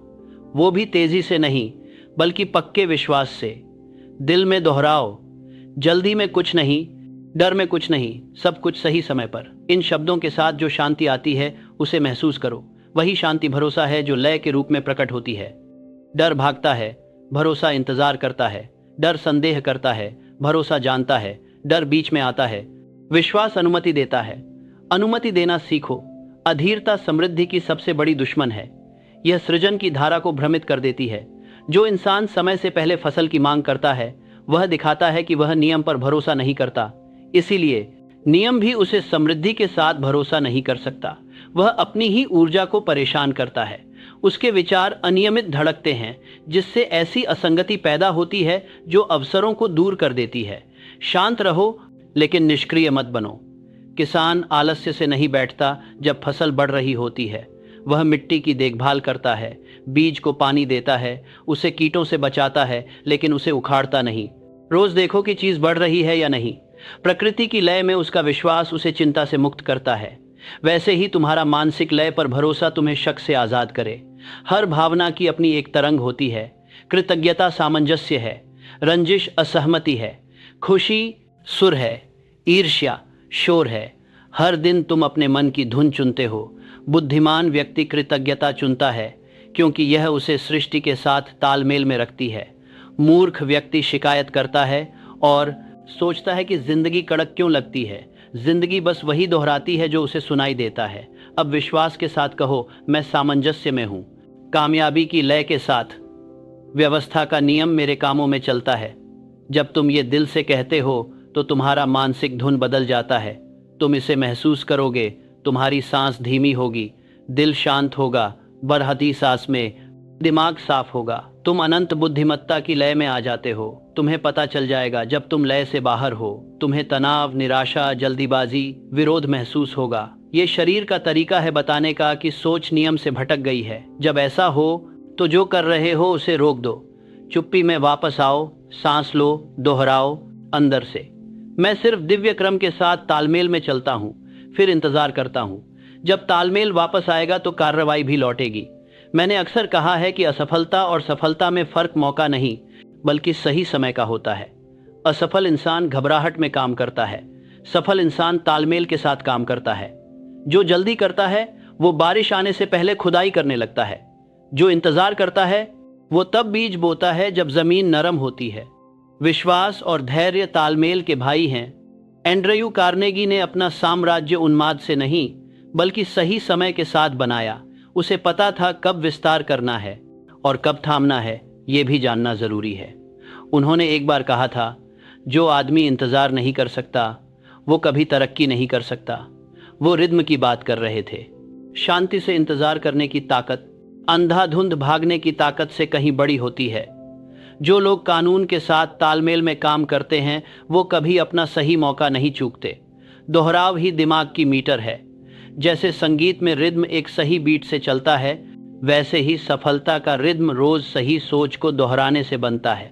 वो भी तेजी से नहीं बल्कि पक्के विश्वास से। दिल में दोहराओ, जल्दी में कुछ नहीं, डर में कुछ नहीं, सब कुछ सही समय पर। इन शब्दों के साथ जो शांति आती है उसे महसूस करो। वही शांति भरोसा है जो लय के रूप में प्रकट होती है। डर भागता है, भरोसा इंतजार करता है। डर संदेह करता है, भरोसा जानता है। डर बीच में आता है, विश्वास अनुमति देता है। अनुमति देना सीखो। अधीरता समृद्धि की सबसे बड़ी दुश्मन है। यह सृजन की धारा को भ्रमित कर देती है। जो इंसान समय से पहले फसल की मांग करता है वह दिखाता है कि वह नियम पर भरोसा नहीं करता, इसीलिए नियम भी उसे समृद्धि के साथ भरोसा नहीं कर सकता। वह अपनी ही ऊर्जा को परेशान करता है। उसके विचार अनियमित धड़कते हैं, जिससे ऐसी असंगति पैदा होती है जो अवसरों को दूर कर देती है। शांत रहो, लेकिन निष्क्रिय मत बनो। किसान आलस्य से नहीं बैठता जब फसल बढ़ रही होती है। वह मिट्टी की देखभाल करता है, बीज को पानी देता है, उसे कीटों से बचाता है, लेकिन उसे उखाड़ता नहीं। रोज देखो कि चीज बढ़ रही है या नहीं। प्रकृति की लय में उसका विश्वास उसे चिंता से मुक्त करता है। वैसे ही तुम्हारा मानसिक लय पर भरोसा तुम्हें शक से आजाद करे। हर भावना की अपनी एक तरंग होती है। कृतज्ञता सामंजस्य है, रंजिश असहमति है, खुशी सुर है, ईर्ष्या शोर है। हर दिन तुम अपने मन की धुन चुनते हो। बुद्धिमान व्यक्ति कृतज्ञता चुनता है, क्योंकि यह उसे सृष्टि के साथ तालमेल में रखती है। मूर्ख व्यक्ति शिकायत करता है और सोचता है कि जिंदगी कड़क क्यों लगती है। जिंदगी बस वही दोहराती है जो उसे सुनाई देता है। अब विश्वास के साथ कहो, मैं सामंजस्य में हूँ। कामयाबी की लय के साथ व्यवस्था का नियम मेरे कामों में चलता है। जब तुम ये दिल से कहते हो तो तुम्हारा मानसिक धुन बदल जाता है। तुम इसे महसूस करोगे, तुम्हारी सांस धीमी होगी, दिल शांत होगा, बरहती सांस में दिमाग साफ होगा। तुम अनंत बुद्धिमत्ता की लय में आ जाते हो। तुम्हें पता चल जाएगा जब तुम लय से बाहर हो। तुम्हें तनाव, निराशा, जल्दीबाजी, विरोध महसूस होगा। ये शरीर का तरीका है बताने का कि सोच नियम से भटक गई है। जब ऐसा हो तो जो कर रहे हो उसे रोक दो। चुप्पी में वापस आओ, सांस लो, दोहराओ अंदर से, मैं सिर्फ दिव्य क्रम के साथ तालमेल में चलता हूँ, फिर इंतजार करता हूँ। जब तालमेल वापस आएगा तो कार्रवाई भी लौटेगी। मैंने अक्सर कहा है कि असफलता और सफलता में फर्क मौका नहीं, बल्कि सही समय का होता है। असफल इंसान घबराहट में काम करता है, सफल इंसान तालमेल के साथ काम करता है। जो जल्दी करता है वो बारिश आने से पहले खुदाई करने लगता है। जो इंतजार करता है वो तब बीज बोता है जब जमीन नरम होती है। विश्वास और धैर्य तालमेल के भाई हैं। एंड्रयू कार्नेगी ने अपना साम्राज्य उन्माद से नहीं, बल्कि सही समय के साथ बनाया। उसे पता था कब विस्तार करना है और कब थामना है, ये भी जानना जरूरी है। उन्होंने एक बार कहा था, जो आदमी इंतजार नहीं कर सकता वो कभी तरक्की नहीं कर सकता। वो रिद्म की बात कर रहे थे। शांति से इंतजार करने की ताकत अंधाधुंध भागने की ताकत से कहीं बड़ी होती है। जो लोग कानून के साथ तालमेल में काम करते हैं वो कभी अपना सही मौका नहीं चूकते। दोहराव ही दिमाग की मीटर है। जैसे संगीत में रिद्म एक सही बीट से चलता है, वैसे ही सफलता का रिद्म रोज सही सोच को दोहराने से बनता है।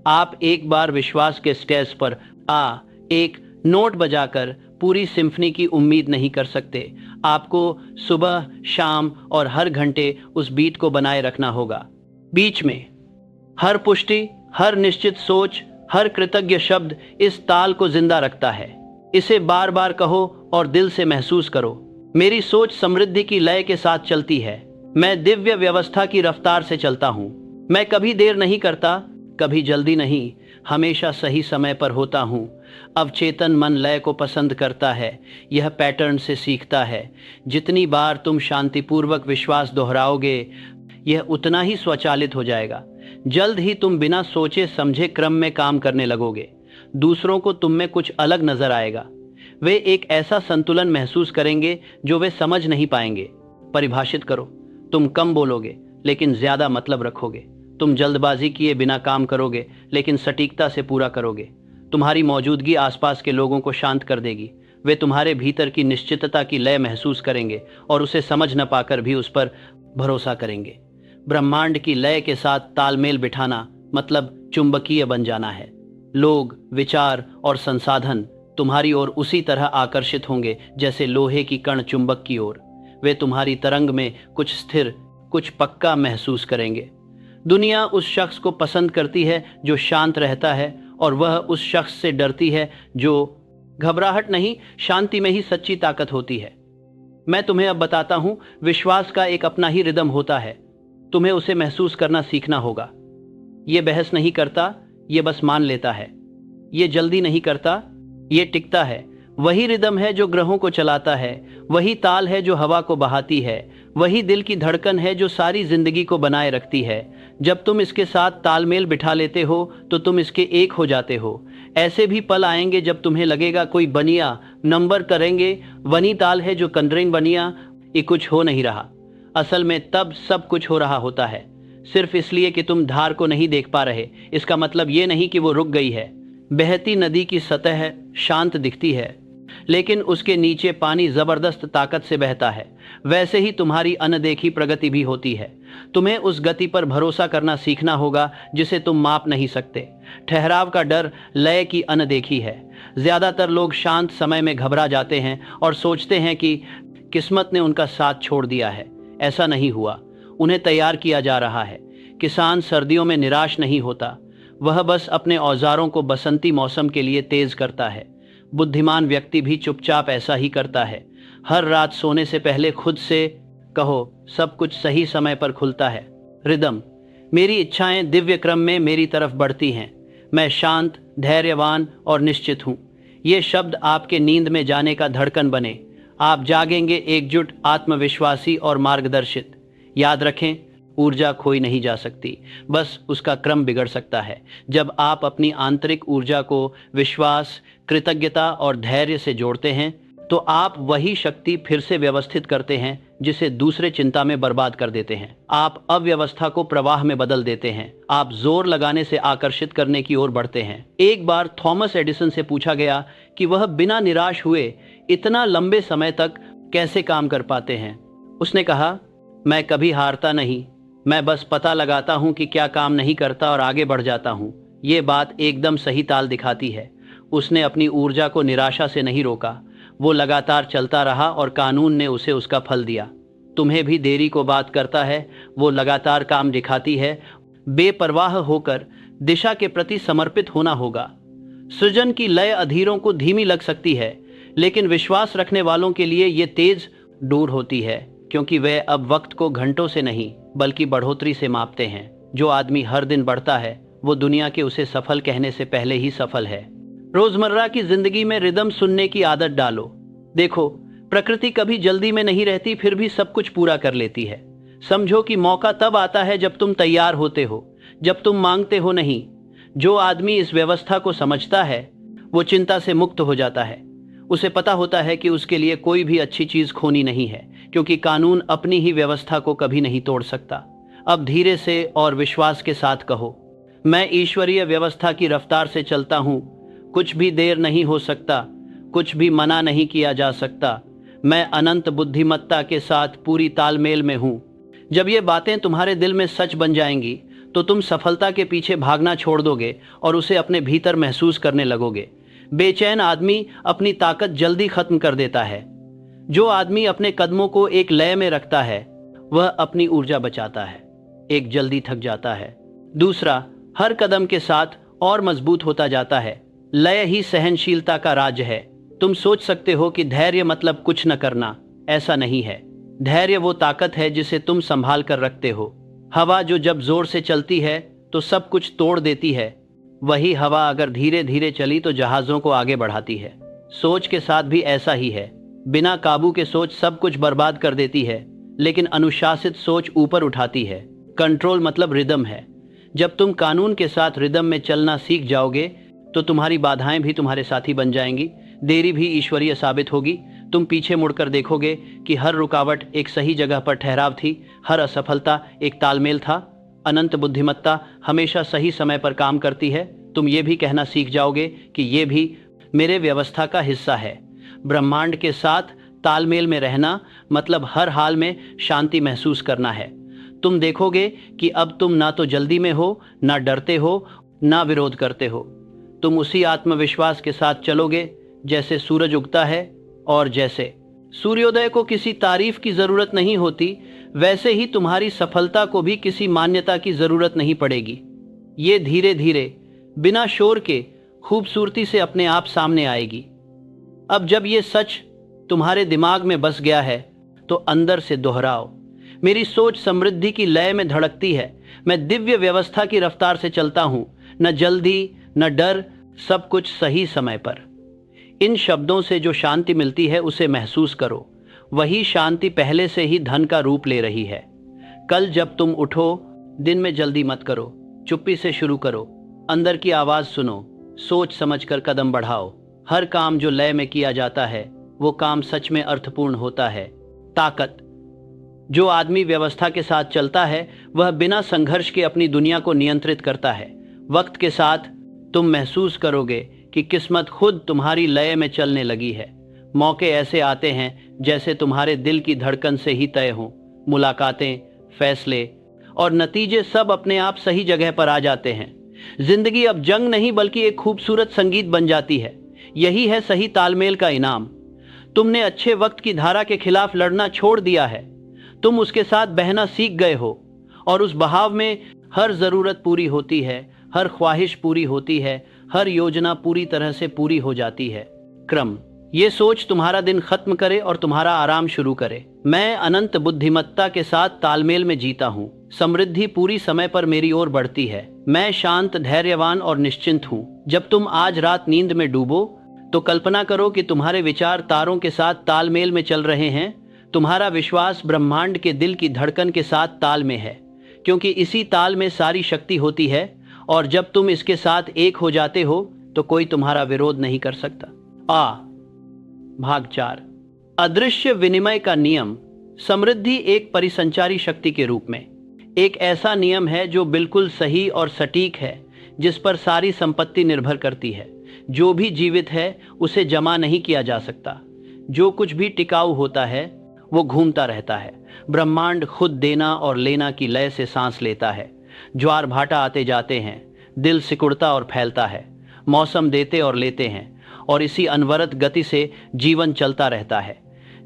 आप एक बार विश्वास के स्टेज पर एक नोट बजाकर पूरी सिम्फनी की उम्मीद नहीं कर सकते। आपको सुबह, शाम और हर घंटे उस बीट को बनाए रखना होगा। बीच में हर पुष्टि, हर निश्चित सोच, हर कृतज्ञ शब्द इस ताल को जिंदा रखता है। इसे बार बार कहो और दिल से महसूस करो, मेरी सोच समृद्धि की लय के साथ चलती है। मैं दिव्य व्यवस्था की रफ्तार से चलता हूँ। मैं कभी देर नहीं करता, कभी जल्दी नहीं, हमेशा सही समय पर होता हूँ। अवचेतन मन लय को पसंद करता है, यह पैटर्न से सीखता है। जितनी बार तुम शांतिपूर्वक विश्वास दोहराओगे, यह उतना ही स्वचालित हो जाएगा। जल्द ही तुम बिना सोचे समझे क्रम में काम करने लगोगे। दूसरों को तुम में कुछ अलग नजर आएगा। वे एक ऐसा संतुलन महसूस करेंगे जो वे समझ नहीं पाएंगे। परिभाषित करो, तुम कम बोलोगे लेकिन ज्यादा मतलब रखोगे। तुम जल्दबाजी किए बिना काम करोगे लेकिन सटीकता से पूरा करोगे। तुम्हारी मौजूदगी आसपास के लोगों को शांत कर देगी। वे तुम्हारे भीतर की निश्चितता की लय महसूस करेंगे और उसे समझ न पाकर भी उस पर भरोसा करेंगे। ब्रह्मांड की लय के साथ तालमेल बिठाना मतलब चुंबकीय बन जाना है। लोग, विचार और संसाधन तुम्हारी ओर उसी तरह आकर्षित होंगे जैसे लोहे की कण चुंबक की ओर। वे तुम्हारी तरंग में कुछ स्थिर, कुछ पक्का महसूस करेंगे। दुनिया उस शख्स को पसंद करती है जो शांत रहता है, और वह उस शख्स से डरती है जो घबराहट नहीं, शांति में ही सच्ची ताकत होती है। मैं तुम्हें अब बताता हूं, विश्वास का एक अपना ही रिदम होता है। तुम्हें उसे महसूस करना सीखना होगा। ये बहस नहीं करता, ये बस मान लेता है। ये जल्दी नहीं करता, ये टिकता है। वही रिदम है जो ग्रहों को चलाता है, वही ताल है जो हवा को बहाती है, वही दिल की धड़कन है जो सारी जिंदगी को बनाए रखती है। जब तुम इसके साथ तालमेल बिठा लेते हो तो तुम इसके एक हो जाते हो। ऐसे भी पल आएंगे जब तुम्हें लगेगा कोई बनिया नंबर करेंगे, वनी ताल है जो कंद्रेन बनिया, ये कुछ हो नहीं रहा। असल में तब सब कुछ हो रहा होता है, सिर्फ इसलिए कि तुम धार को नहीं देख पा रहे। इसका मतलब ये नहीं कि वो रुक गई है। बहती नदी की सतह शांत दिखती है, लेकिन उसके नीचे पानी जबरदस्त ताकत से बहता है। वैसे ही तुम्हारी अनदेखी प्रगति भी होती है। तुम्हें उस गति पर भरोसा करना सीखना होगा जिसे तुम माप नहीं सकते। ठहराव का डर लय की अनदेखी है। ज्यादातर लोग शांत समय में घबरा जाते हैं और सोचते हैं कि किस्मत ने उनका साथ छोड़ दिया है। ऐसा नहीं हुआ, उन्हें तैयार किया जा रहा है। किसान सर्दियों में निराश नहीं होता, वह बस अपने औजारों को बसंती मौसम के लिए तेज करता है। बुद्धिमान व्यक्ति भी चुपचाप ऐसा ही करता है। हर रात सोने से पहले खुद से कहो, सब कुछ सही समय पर खुलता है। रिदम, मेरी इच्छाएं दिव्य क्रम में मेरी तरफ बढ़ती हैं। मैं शांत, धैर्यवान और निश्चित हूँ। ये शब्द आपके नींद में जाने का धड़कन बने। आप जागेंगे एकजुट, आत्मविश्वासी और मार्गदर्शित। याद रखें, ऊर्जा खोई नहीं जा सकती, बस उसका क्रम बिगड़ सकता है। जब आप अपनी आंतरिक ऊर्जा को विश्वास, कृतज्ञता और धैर्य से जोड़ते हैं तो आप वही शक्ति फिर से व्यवस्थित करते हैं जिसे दूसरे चिंता में बर्बाद कर देते हैं। आप अव्यवस्था को प्रवाह में बदल देते हैं। आप जोर लगाने से आकर्षित करने की ओर बढ़ते हैं। एक बार थॉमस एडिसन से पूछा गया कि वह बिना निराश हुए इतना लंबे समय तक कैसे काम कर पाते हैं। उसने कहा, मैं कभी हारता नहीं, मैं बस पता लगाता हूं कि क्या काम नहीं करता और आगे बढ़ जाता हूं। ये बात एकदम सही ताल दिखाती है। उसने अपनी ऊर्जा को निराशा से नहीं रोका, वो लगातार चलता रहा और कानून ने उसे उसका फल दिया। तुम्हें भी देरी को बात करता है, वो लगातार काम दिखाती है। बेपरवाह होकर दिशा के प्रति समर्पित होना होगा। सृजन की लय अधीरों को धीमी लग सकती है, लेकिन विश्वास रखने वालों के लिए ये तेज दूर होती है, क्योंकि वे अब वक्त को घंटों से नहीं बल्कि बढ़ोतरी से मापते हैं। जो आदमी हर दिन बढ़ता है वो दुनिया के उसे सफल कहने से पहले ही सफल है। रोजमर्रा की जिंदगी में रिदम सुनने की आदत डालो। देखो, प्रकृति कभी जल्दी में नहीं रहती, फिर भी सब कुछ पूरा कर लेती है। समझो कि मौका तब आता है जब तुम तैयार होते हो, जब तुम मांगते हो नहीं। जो आदमी इस व्यवस्था को समझता है वो चिंता से मुक्त हो जाता है। उसे पता होता है कि उसके लिए कोई भी अच्छी चीज खोनी नहीं है, क्योंकि कानून अपनी ही व्यवस्था को कभी नहीं तोड़ सकता। अब धीरे से और विश्वास के साथ कहो, मैं ईश्वरीय व्यवस्था की रफ्तार से चलता हूँ। कुछ भी देर नहीं हो सकता, कुछ भी मना नहीं किया जा सकता। मैं अनंत बुद्धिमत्ता के साथ पूरी तालमेल में हूँ। जब ये बातें तुम्हारे दिल में सच बन जाएंगी तो तुम सफलता के पीछे भागना छोड़ दोगे और उसे अपने भीतर महसूस करने लगोगे। बेचैन आदमी अपनी ताकत जल्दी खत्म कर देता है। जो आदमी अपने कदमों को एक लय में रखता है वह अपनी ऊर्जा बचाता है, एक जल्दी थक जाता है, दूसरा हर कदम के साथ और मजबूत होता जाता है। लय ही सहनशीलता का राज है। तुम सोच सकते हो कि धैर्य मतलब कुछ न करना, ऐसा नहीं है। धैर्य वो ताकत है जिसे तुम संभाल कर रखते हो। हवा जो जब जोर से चलती है तो सब कुछ तोड़ देती है, वही हवा अगर धीरे धीरे चली तो जहाजों को आगे बढ़ाती है। सोच के साथ भी ऐसा ही है। बिना काबू के सोच सब कुछ बर्बाद कर देती है, लेकिन अनुशासित सोच ऊपर उठाती है। कंट्रोल मतलब रिदम है। जब तुम कानून के साथ रिदम में चलना सीख जाओगे तो तुम्हारी बाधाएं भी तुम्हारे साथी बन जाएंगी। देरी भी ईश्वरीय साबित होगी। तुम पीछे मुड़कर देखोगे कि हर रुकावट एक सही जगह पर ठहराव थी, हर असफलता एक तालमेल था। अनंत बुद्धिमत्ता हमेशा सही समय पर काम करती है। तुम ये भी कहना सीख जाओगे कि ये भी मेरे व्यवस्था का हिस्सा है। ब्रह्मांड के साथ तालमेल में रहना मतलब हर हाल में शांति महसूस करना है। तुम देखोगे कि अब तुम ना तो जल्दी में हो, ना डरते हो, ना विरोध करते हो। तुम उसी आत्मविश्वास के साथ चलोगे जैसे सूरज उगता है, और जैसे सूर्योदय को किसी तारीफ की जरूरत नहीं होती, वैसे ही तुम्हारी सफलता को भी किसी मान्यता की जरूरत नहीं पड़ेगी। ये धीरे धीरे बिना शोर के खूबसूरती से अपने आप सामने आएगी। अब जब ये सच तुम्हारे दिमाग में बस गया है तो अंदर से दोहराओ, मेरी सोच समृद्धि की लय में धड़कती है। मैं दिव्य व्यवस्था की रफ्तार से चलता हूँ, न जल्दी न डर, सब कुछ सही समय पर। इन शब्दों से जो शांति मिलती है उसे महसूस करो। वही शांति पहले से ही धन का रूप ले रही है। कल जब तुम उठो दिन में जल्दी मत करो, चुप्पी से शुरू करो, अंदर की आवाज सुनो, सोच समझकर कदम बढ़ाओ। हर काम जो लय में किया जाता है वो काम सच में अर्थपूर्ण होता है। ताकत। जो आदमी व्यवस्था के साथ चलता है वह बिना संघर्ष के अपनी दुनिया को नियंत्रित करता है। वक्त के साथ तुम महसूस करोगे कि किस्मत खुद तुम्हारी लय में चलने लगी है। मौके ऐसे आते हैं जैसे तुम्हारे दिल की धड़कन से ही तय हों। मुलाकातें, फैसले और नतीजे सब अपने आप सही जगह पर आ जाते हैं। जिंदगी अब जंग नहीं बल्कि एक खूबसूरत संगीत बन जाती है। यही है सही तालमेल का इनाम। तुमने अच्छे वक्त की धारा के खिलाफ लड़ना छोड़ दिया है। तुम उसके साथ बहना सीख गए हो और उस बहाव में हर जरूरत पूरी होती है, हर ख्वाहिश पूरी होती है, हर योजना पूरी तरह से पूरी हो जाती है। क्रम। ये सोच तुम्हारा दिन खत्म करे और तुम्हारा आराम शुरू करे। मैं अनंत बुद्धिमत्ता के साथ तालमेल में जीता हूँ। समृद्धि पूरी समय पर मेरी ओर बढ़ती है। मैं शांत, धैर्यवान और निश्चिंत हूँ। जब तुम आज रात नींद में डूबो तो कल्पना करो कि तुम्हारे विचार तारों के साथ तालमेल में चल रहे हैं। तुम्हारा विश्वास ब्रह्मांड के दिल की धड़कन के साथ ताल में है, क्योंकि इसी ताल में सारी शक्ति होती है। और जब तुम इसके साथ एक हो जाते हो तो कोई तुम्हारा विरोध नहीं कर सकता। भाग 4। अदृश्य विनिमय का नियम। समृद्धि एक परिसंचारी शक्ति के रूप में एक ऐसा नियम है जो बिल्कुल सही और सटीक है, जिस पर सारी संपत्ति निर्भर करती है। जो भी जीवित है उसे जमा नहीं किया जा सकता। जो कुछ भी टिकाऊ होता है वो घूमता रहता है। ब्रह्मांड खुद देना और लेना की लय से सांस लेता है। ज्वार भाटा आते जाते हैं, दिल सिकुड़ता और फैलता है। मौसम देते और लेते हैं और इसी अनवरत गति से जीवन चलता रहता है।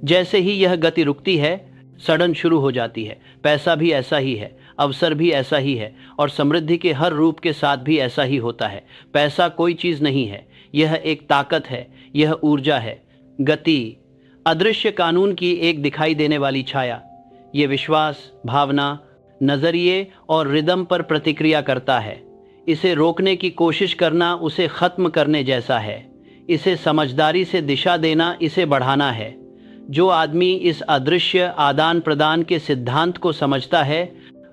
जैसे ही यह गति रुकती है, सड़न शुरू हो जाती है। पैसा भी ऐसा ही है, अवसर भी ऐसा ही है और समृद्धि के हर रूप के साथ भी ऐसा ही होता है। पैसा कोई चीज नहीं है, यह एक ताकत है, यह ऊर्जा है, गति, अदृश्य कानून की एक दिखाई देने वाली छाया। ये विश्वास, भावना, नजरिए और रिदम पर प्रतिक्रिया करता है। इसे रोकने की कोशिश करना उसे खत्म करने जैसा है। इसे समझदारी से दिशा देना इसे बढ़ाना है। जो आदमी इस अदृश्य आदान प्रदान के सिद्धांत को समझता है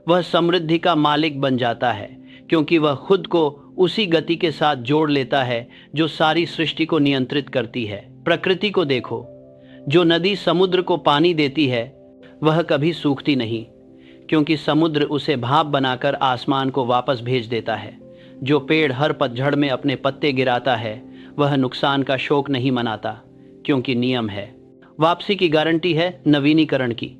वह समृद्धि का मालिक बन जाता है, क्योंकि वह खुद को उसी गति के साथ जोड़ लेता है जो सारी सृष्टि को नियंत्रित करती है। प्रकृति को देखो। जो नदी समुद्र को पानी देती है वह कभी सूखती नहीं, क्योंकि समुद्र उसे भाप बनाकर आसमान को वापस भेज देता है। जो पेड़ हर पतझड़ में अपने पत्ते गिराता है वह नुकसान का शोक नहीं मनाता, क्योंकि नियम है। वापसी की गारंटी है नवीनीकरण की।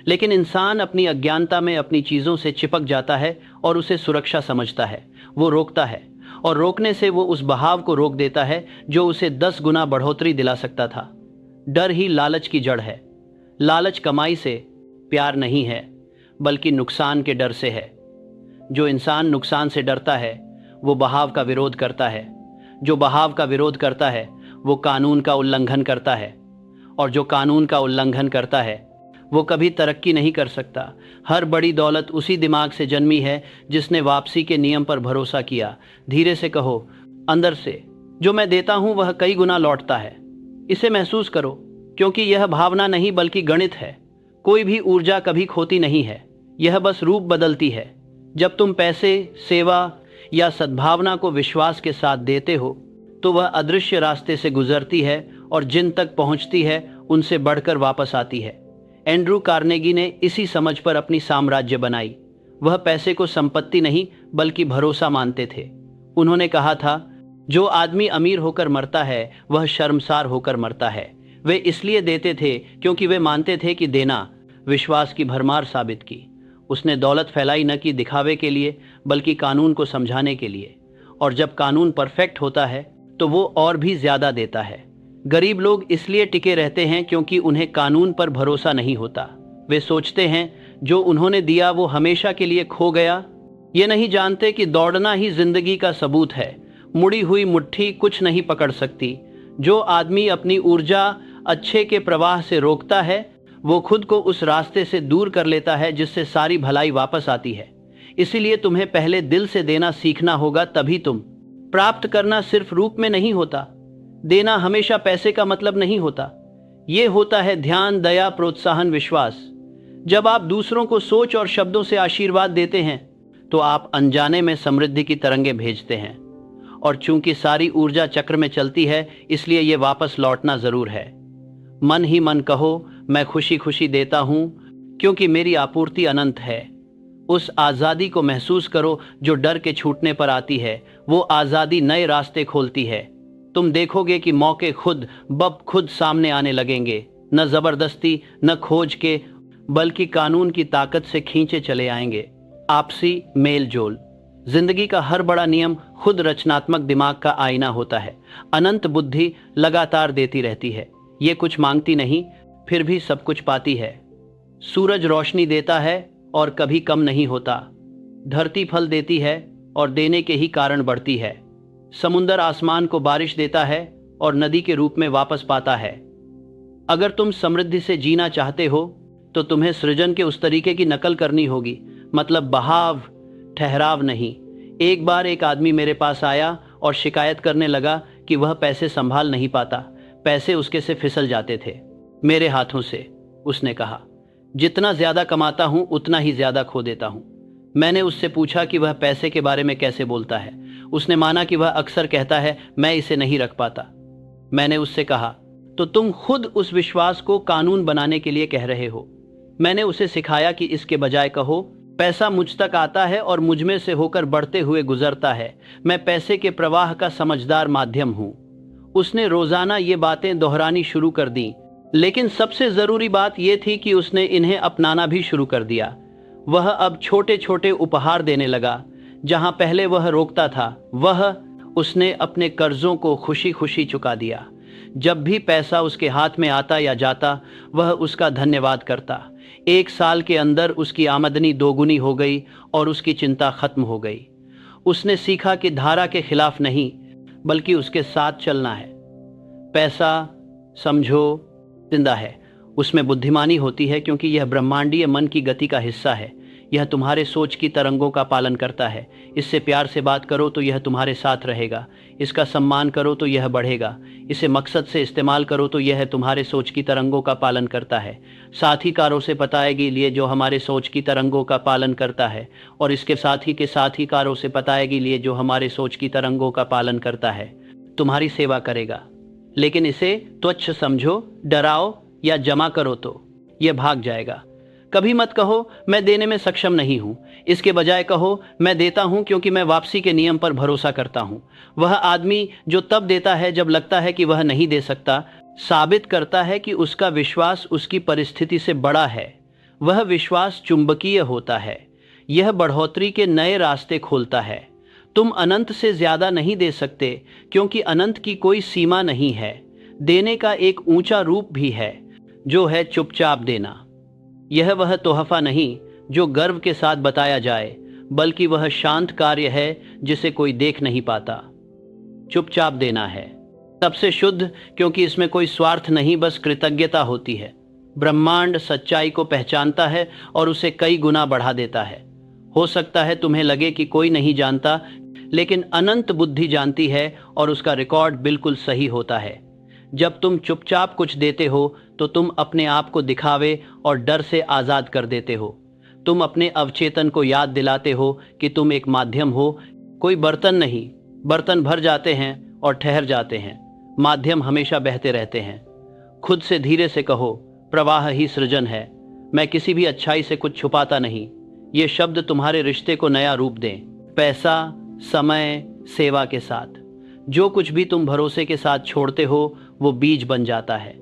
लेकिन इंसान अपनी अज्ञानता में अपनी चीज़ों से चिपक जाता है और उसे सुरक्षा समझता है। वो रोकता है और रोकने से वो उस बहाव को रोक देता है जो उसे 10 गुना बढ़ोतरी दिला सकता था। डर ही लालच की जड़ है। लालच कमाई से, प्यार नहीं है, बल्कि नुकसान के डर से है। जो इंसान नुकसान से डरता है वो बहाव का विरोध करता है। जो बहाव का विरोध करता है वो कानून का उल्लंघन करता है, और जो कानून का उल्लंघन करता है वो कभी तरक्की नहीं कर सकता। हर बड़ी दौलत उसी दिमाग से जन्मी है जिसने वापसी के नियम पर भरोसा किया। धीरे से कहो, अंदर से, जो मैं देता हूं वह कई गुना लौटता है। इसे महसूस करो, क्योंकि यह भावना नहीं बल्कि गणित है। कोई भी ऊर्जा कभी खोती नहीं है, यह बस रूप बदलती है। जब तुम पैसे, सेवा या सद्भावना को विश्वास के साथ देते हो तो वह अदृश्य रास्ते से गुजरती है और जिन तक पहुंचती है उनसे बढ़कर वापस आती है। एंड्रू कार्नेगी ने इसी समझ पर अपनी साम्राज्य बनाई। वह पैसे को संपत्ति नहीं बल्कि भरोसा मानते थे। उन्होंने कहा था, जो आदमी अमीर होकर मरता है वह शर्मसार होकर मरता है। वे इसलिए देते थे क्योंकि वे मानते थे कि देना विश्वास की भरमार साबित की। उसने दौलत फैलाई न कि दिखावे के लिए बल्कि कानून को समझाने के लिए। और जब कानून परफेक्ट होता है तो वो और भी ज्यादा देता है। गरीब लोग इसलिए टिके रहते हैं क्योंकि उन्हें कानून पर भरोसा नहीं होता। वे सोचते हैं जो उन्होंने दिया वो हमेशा के लिए खो गया। ये नहीं जानते कि दौड़ना ही जिंदगी का सबूत है। मुड़ी हुई मुट्ठी कुछ नहीं पकड़ सकती। जो आदमी अपनी ऊर्जा अच्छे के प्रवाह से रोकता है वो खुद को उस रास्ते से दूर कर लेता है जिससे सारी भलाई वापस आती है। इसीलिए तुम्हें पहले दिल से देना सीखना होगा, तभी तुम प्राप्त करना सिर्फ रूप में नहीं होता। देना हमेशा पैसे का मतलब नहीं होता। ये होता है ध्यान, दया, प्रोत्साहन, विश्वास। जब आप दूसरों को सोच और शब्दों से आशीर्वाद देते हैं तो आप अनजाने में समृद्धि की तरंगें भेजते हैं। और चूंकि सारी ऊर्जा चक्र में चलती है, इसलिए ये वापस लौटना जरूर है। मन ही मन कहो, मैं खुशी खुशी देता हूं क्योंकि मेरी आपूर्ति अनंत है। उस आज़ादी को महसूस करो जो डर के छूटने पर आती है। वो आज़ादी नए रास्ते खोलती है। तुम देखोगे कि मौके खुद ब खुद सामने आने लगेंगे, न जबरदस्ती न खोज के, बल्कि कानून की ताकत से खींचे चले आएंगे। आपसी मेल जोल। जिंदगी का हर बड़ा नियम खुद रचनात्मक दिमाग का आईना होता है। अनंत बुद्धि लगातार देती रहती है। ये कुछ मांगती नहीं, फिर भी सब कुछ पाती है। सूरज रोशनी देता है और कभी कम नहीं होता। धरती फल देती है और देने के ही कारण बढ़ती है। समुंदर आसमान को बारिश देता है और नदी के रूप में वापस पाता है। अगर तुम समृद्धि से जीना चाहते हो तो तुम्हें सृजन के उस तरीके की नकल करनी होगी, मतलब बहाव, ठहराव नहीं। एक बार एक आदमी मेरे पास आया और शिकायत करने लगा कि वह पैसे संभाल नहीं पाता, पैसे उसके से फिसल जाते थे मेरे हाथों से। उसने कहा, जितना ज्यादा कमाता हूं उतना ही ज्यादा खो देता हूं। मैंने उससे पूछा कि वह पैसे के बारे में कैसे बोलता है। उसने माना कि वह अक्सर कहता है, मैं इसे नहीं रख पाता। मैंने उससे कहा, तो तुम खुद उस विश्वास को कानून बनाने के लिए कह रहे हो। मैंने उसे सिखाया कि इसके बजाय कहो, पैसा मुझ तक आता है और मुझ में से होकर बढ़ते हुए गुजरता है। मैं पैसे के प्रवाह का समझदार माध्यम हूं। उसने रोजाना ये बातें दोहरानी शुरू कर दी, लेकिन सबसे जरूरी बात यह थी कि उसने इन्हें अपनाना भी शुरू कर दिया। वह अब छोटे छोटे उपहार देने लगा। जहां पहले वह रोकता था, उसने अपने कर्जों को खुशी खुशी चुका दिया। जब भी पैसा उसके हाथ में आता या जाता, वह उसका धन्यवाद करता। 1 साल के अंदर उसकी आमदनी दोगुनी हो गई और उसकी चिंता खत्म हो गई। उसने सीखा कि धारा के खिलाफ नहीं, बल्कि उसके साथ चलना है। पैसा, समझो, जिंदा है। उसमें बुद्धिमानी होती है क्योंकि यह ब्रह्मांडीय मन की गति का हिस्सा है। यह तुम्हारे सोच की तरंगों का पालन करता है। इससे प्यार से बात करो तो यह तुम्हारे साथ रहेगा। इसका सम्मान करो तो यह बढ़ेगा। इसे मकसद से इस्तेमाल करो तो यह तुम्हारे सोच की तरंगों का पालन करता है। साथीकारों से बताएगी लिए जो हमारे सोच की तरंगों का पालन करता है, और इसके साथीकारों से बताएगी लिए जो हमारे सोच की तरंगों का पालन करता है। तुम्हारी सेवा करेगा, लेकिन इसे तुच्छ समझो, डराओ या जमा करो तो यह भाग जाएगा। कभी मत कहो, मैं देने में सक्षम नहीं हूं। इसके बजाय कहो, मैं देता हूं क्योंकि मैं वापसी के नियम पर भरोसा करता हूं। वह आदमी जो तब देता है जब लगता है कि वह नहीं दे सकता, साबित करता है कि उसका विश्वास उसकी परिस्थिति से बड़ा है। वह विश्वास चुंबकीय होता है। यह बढ़ोतरी के नए रास्ते खोलता है। तुम अनंत से ज्यादा नहीं दे सकते क्योंकि अनंत की कोई सीमा नहीं है। देने का एक ऊंचा रूप भी है, जो है चुपचाप देना। यह वह तोहफा नहीं जो गर्व के साथ बताया जाए, बल्कि वह शांत कार्य है जिसे कोई देख नहीं पाता। चुपचाप देना है सबसे शुद्ध, क्योंकि इसमें कोई स्वार्थ नहीं, बस कृतज्ञता होती है। ब्रह्मांड सच्चाई को पहचानता है और उसे कई गुना बढ़ा देता है। हो सकता है तुम्हें लगे कि कोई नहीं जानता, लेकिन अनंत बुद्धि जानती है और उसका रिकॉर्ड बिल्कुल सही होता है। जब तुम चुपचाप कुछ देते हो तो तुम अपने आप को दिखावे और डर से आज़ाद कर देते हो। तुम अपने अवचेतन को याद दिलाते हो कि तुम एक माध्यम हो, कोई बर्तन नहीं। बर्तन भर जाते हैं और ठहर जाते हैं, माध्यम हमेशा बहते रहते हैं। खुद से धीरे से कहो, प्रवाह ही सृजन है। मैं किसी भी अच्छाई से कुछ छुपाता नहीं। ये शब्द तुम्हारे रिश्ते को नया रूप दें, पैसा, समय, सेवा के साथ। जो कुछ भी तुम भरोसे के साथ छोड़ते हो वो बीज बन जाता है।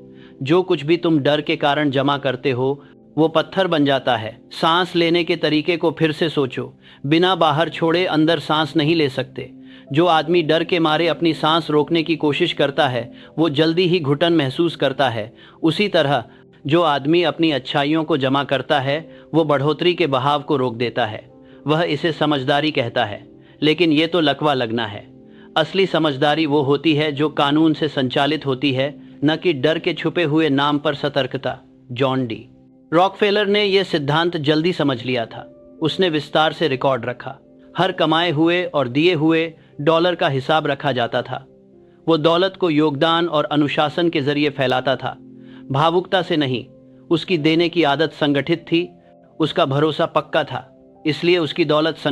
जो कुछ भी तुम डर के कारण जमा करते हो वो पत्थर बन जाता है। सांस लेने के तरीके को फिर से सोचो। बिना बाहर छोड़े अंदर सांस नहीं ले सकते। जो आदमी डर के मारे अपनी सांस रोकने की कोशिश करता है वो जल्दी ही घुटन महसूस करता है। उसी तरह जो आदमी अपनी अच्छाइयों को जमा करता है वो बढ़ोतरी के बहाव को रोक देता है। वह इसे समझदारी कहता है, लेकिन ये तो लकवा लगना है। असली समझदारी वो होती है जो कानून से संचालित होती है, न कि डर के छुपे हुए नाम पर सतर्कता। जॉन डी रॉकफेलर ने यह सिद्धांत जल्दी समझ लिया था। उसने विस्तार से रिकॉर्ड रखा। हर कमाए हुए और दिए हुए डॉलर का हिसाब रखा जाता था। वो दौलत को योगदान और अनुशासन के जरिए फैलाता था, भावुकता से नहीं। उसकी देने की आदत संगठित थी, उसका भरोसा पक्का था, इसलिए उसकी दौलत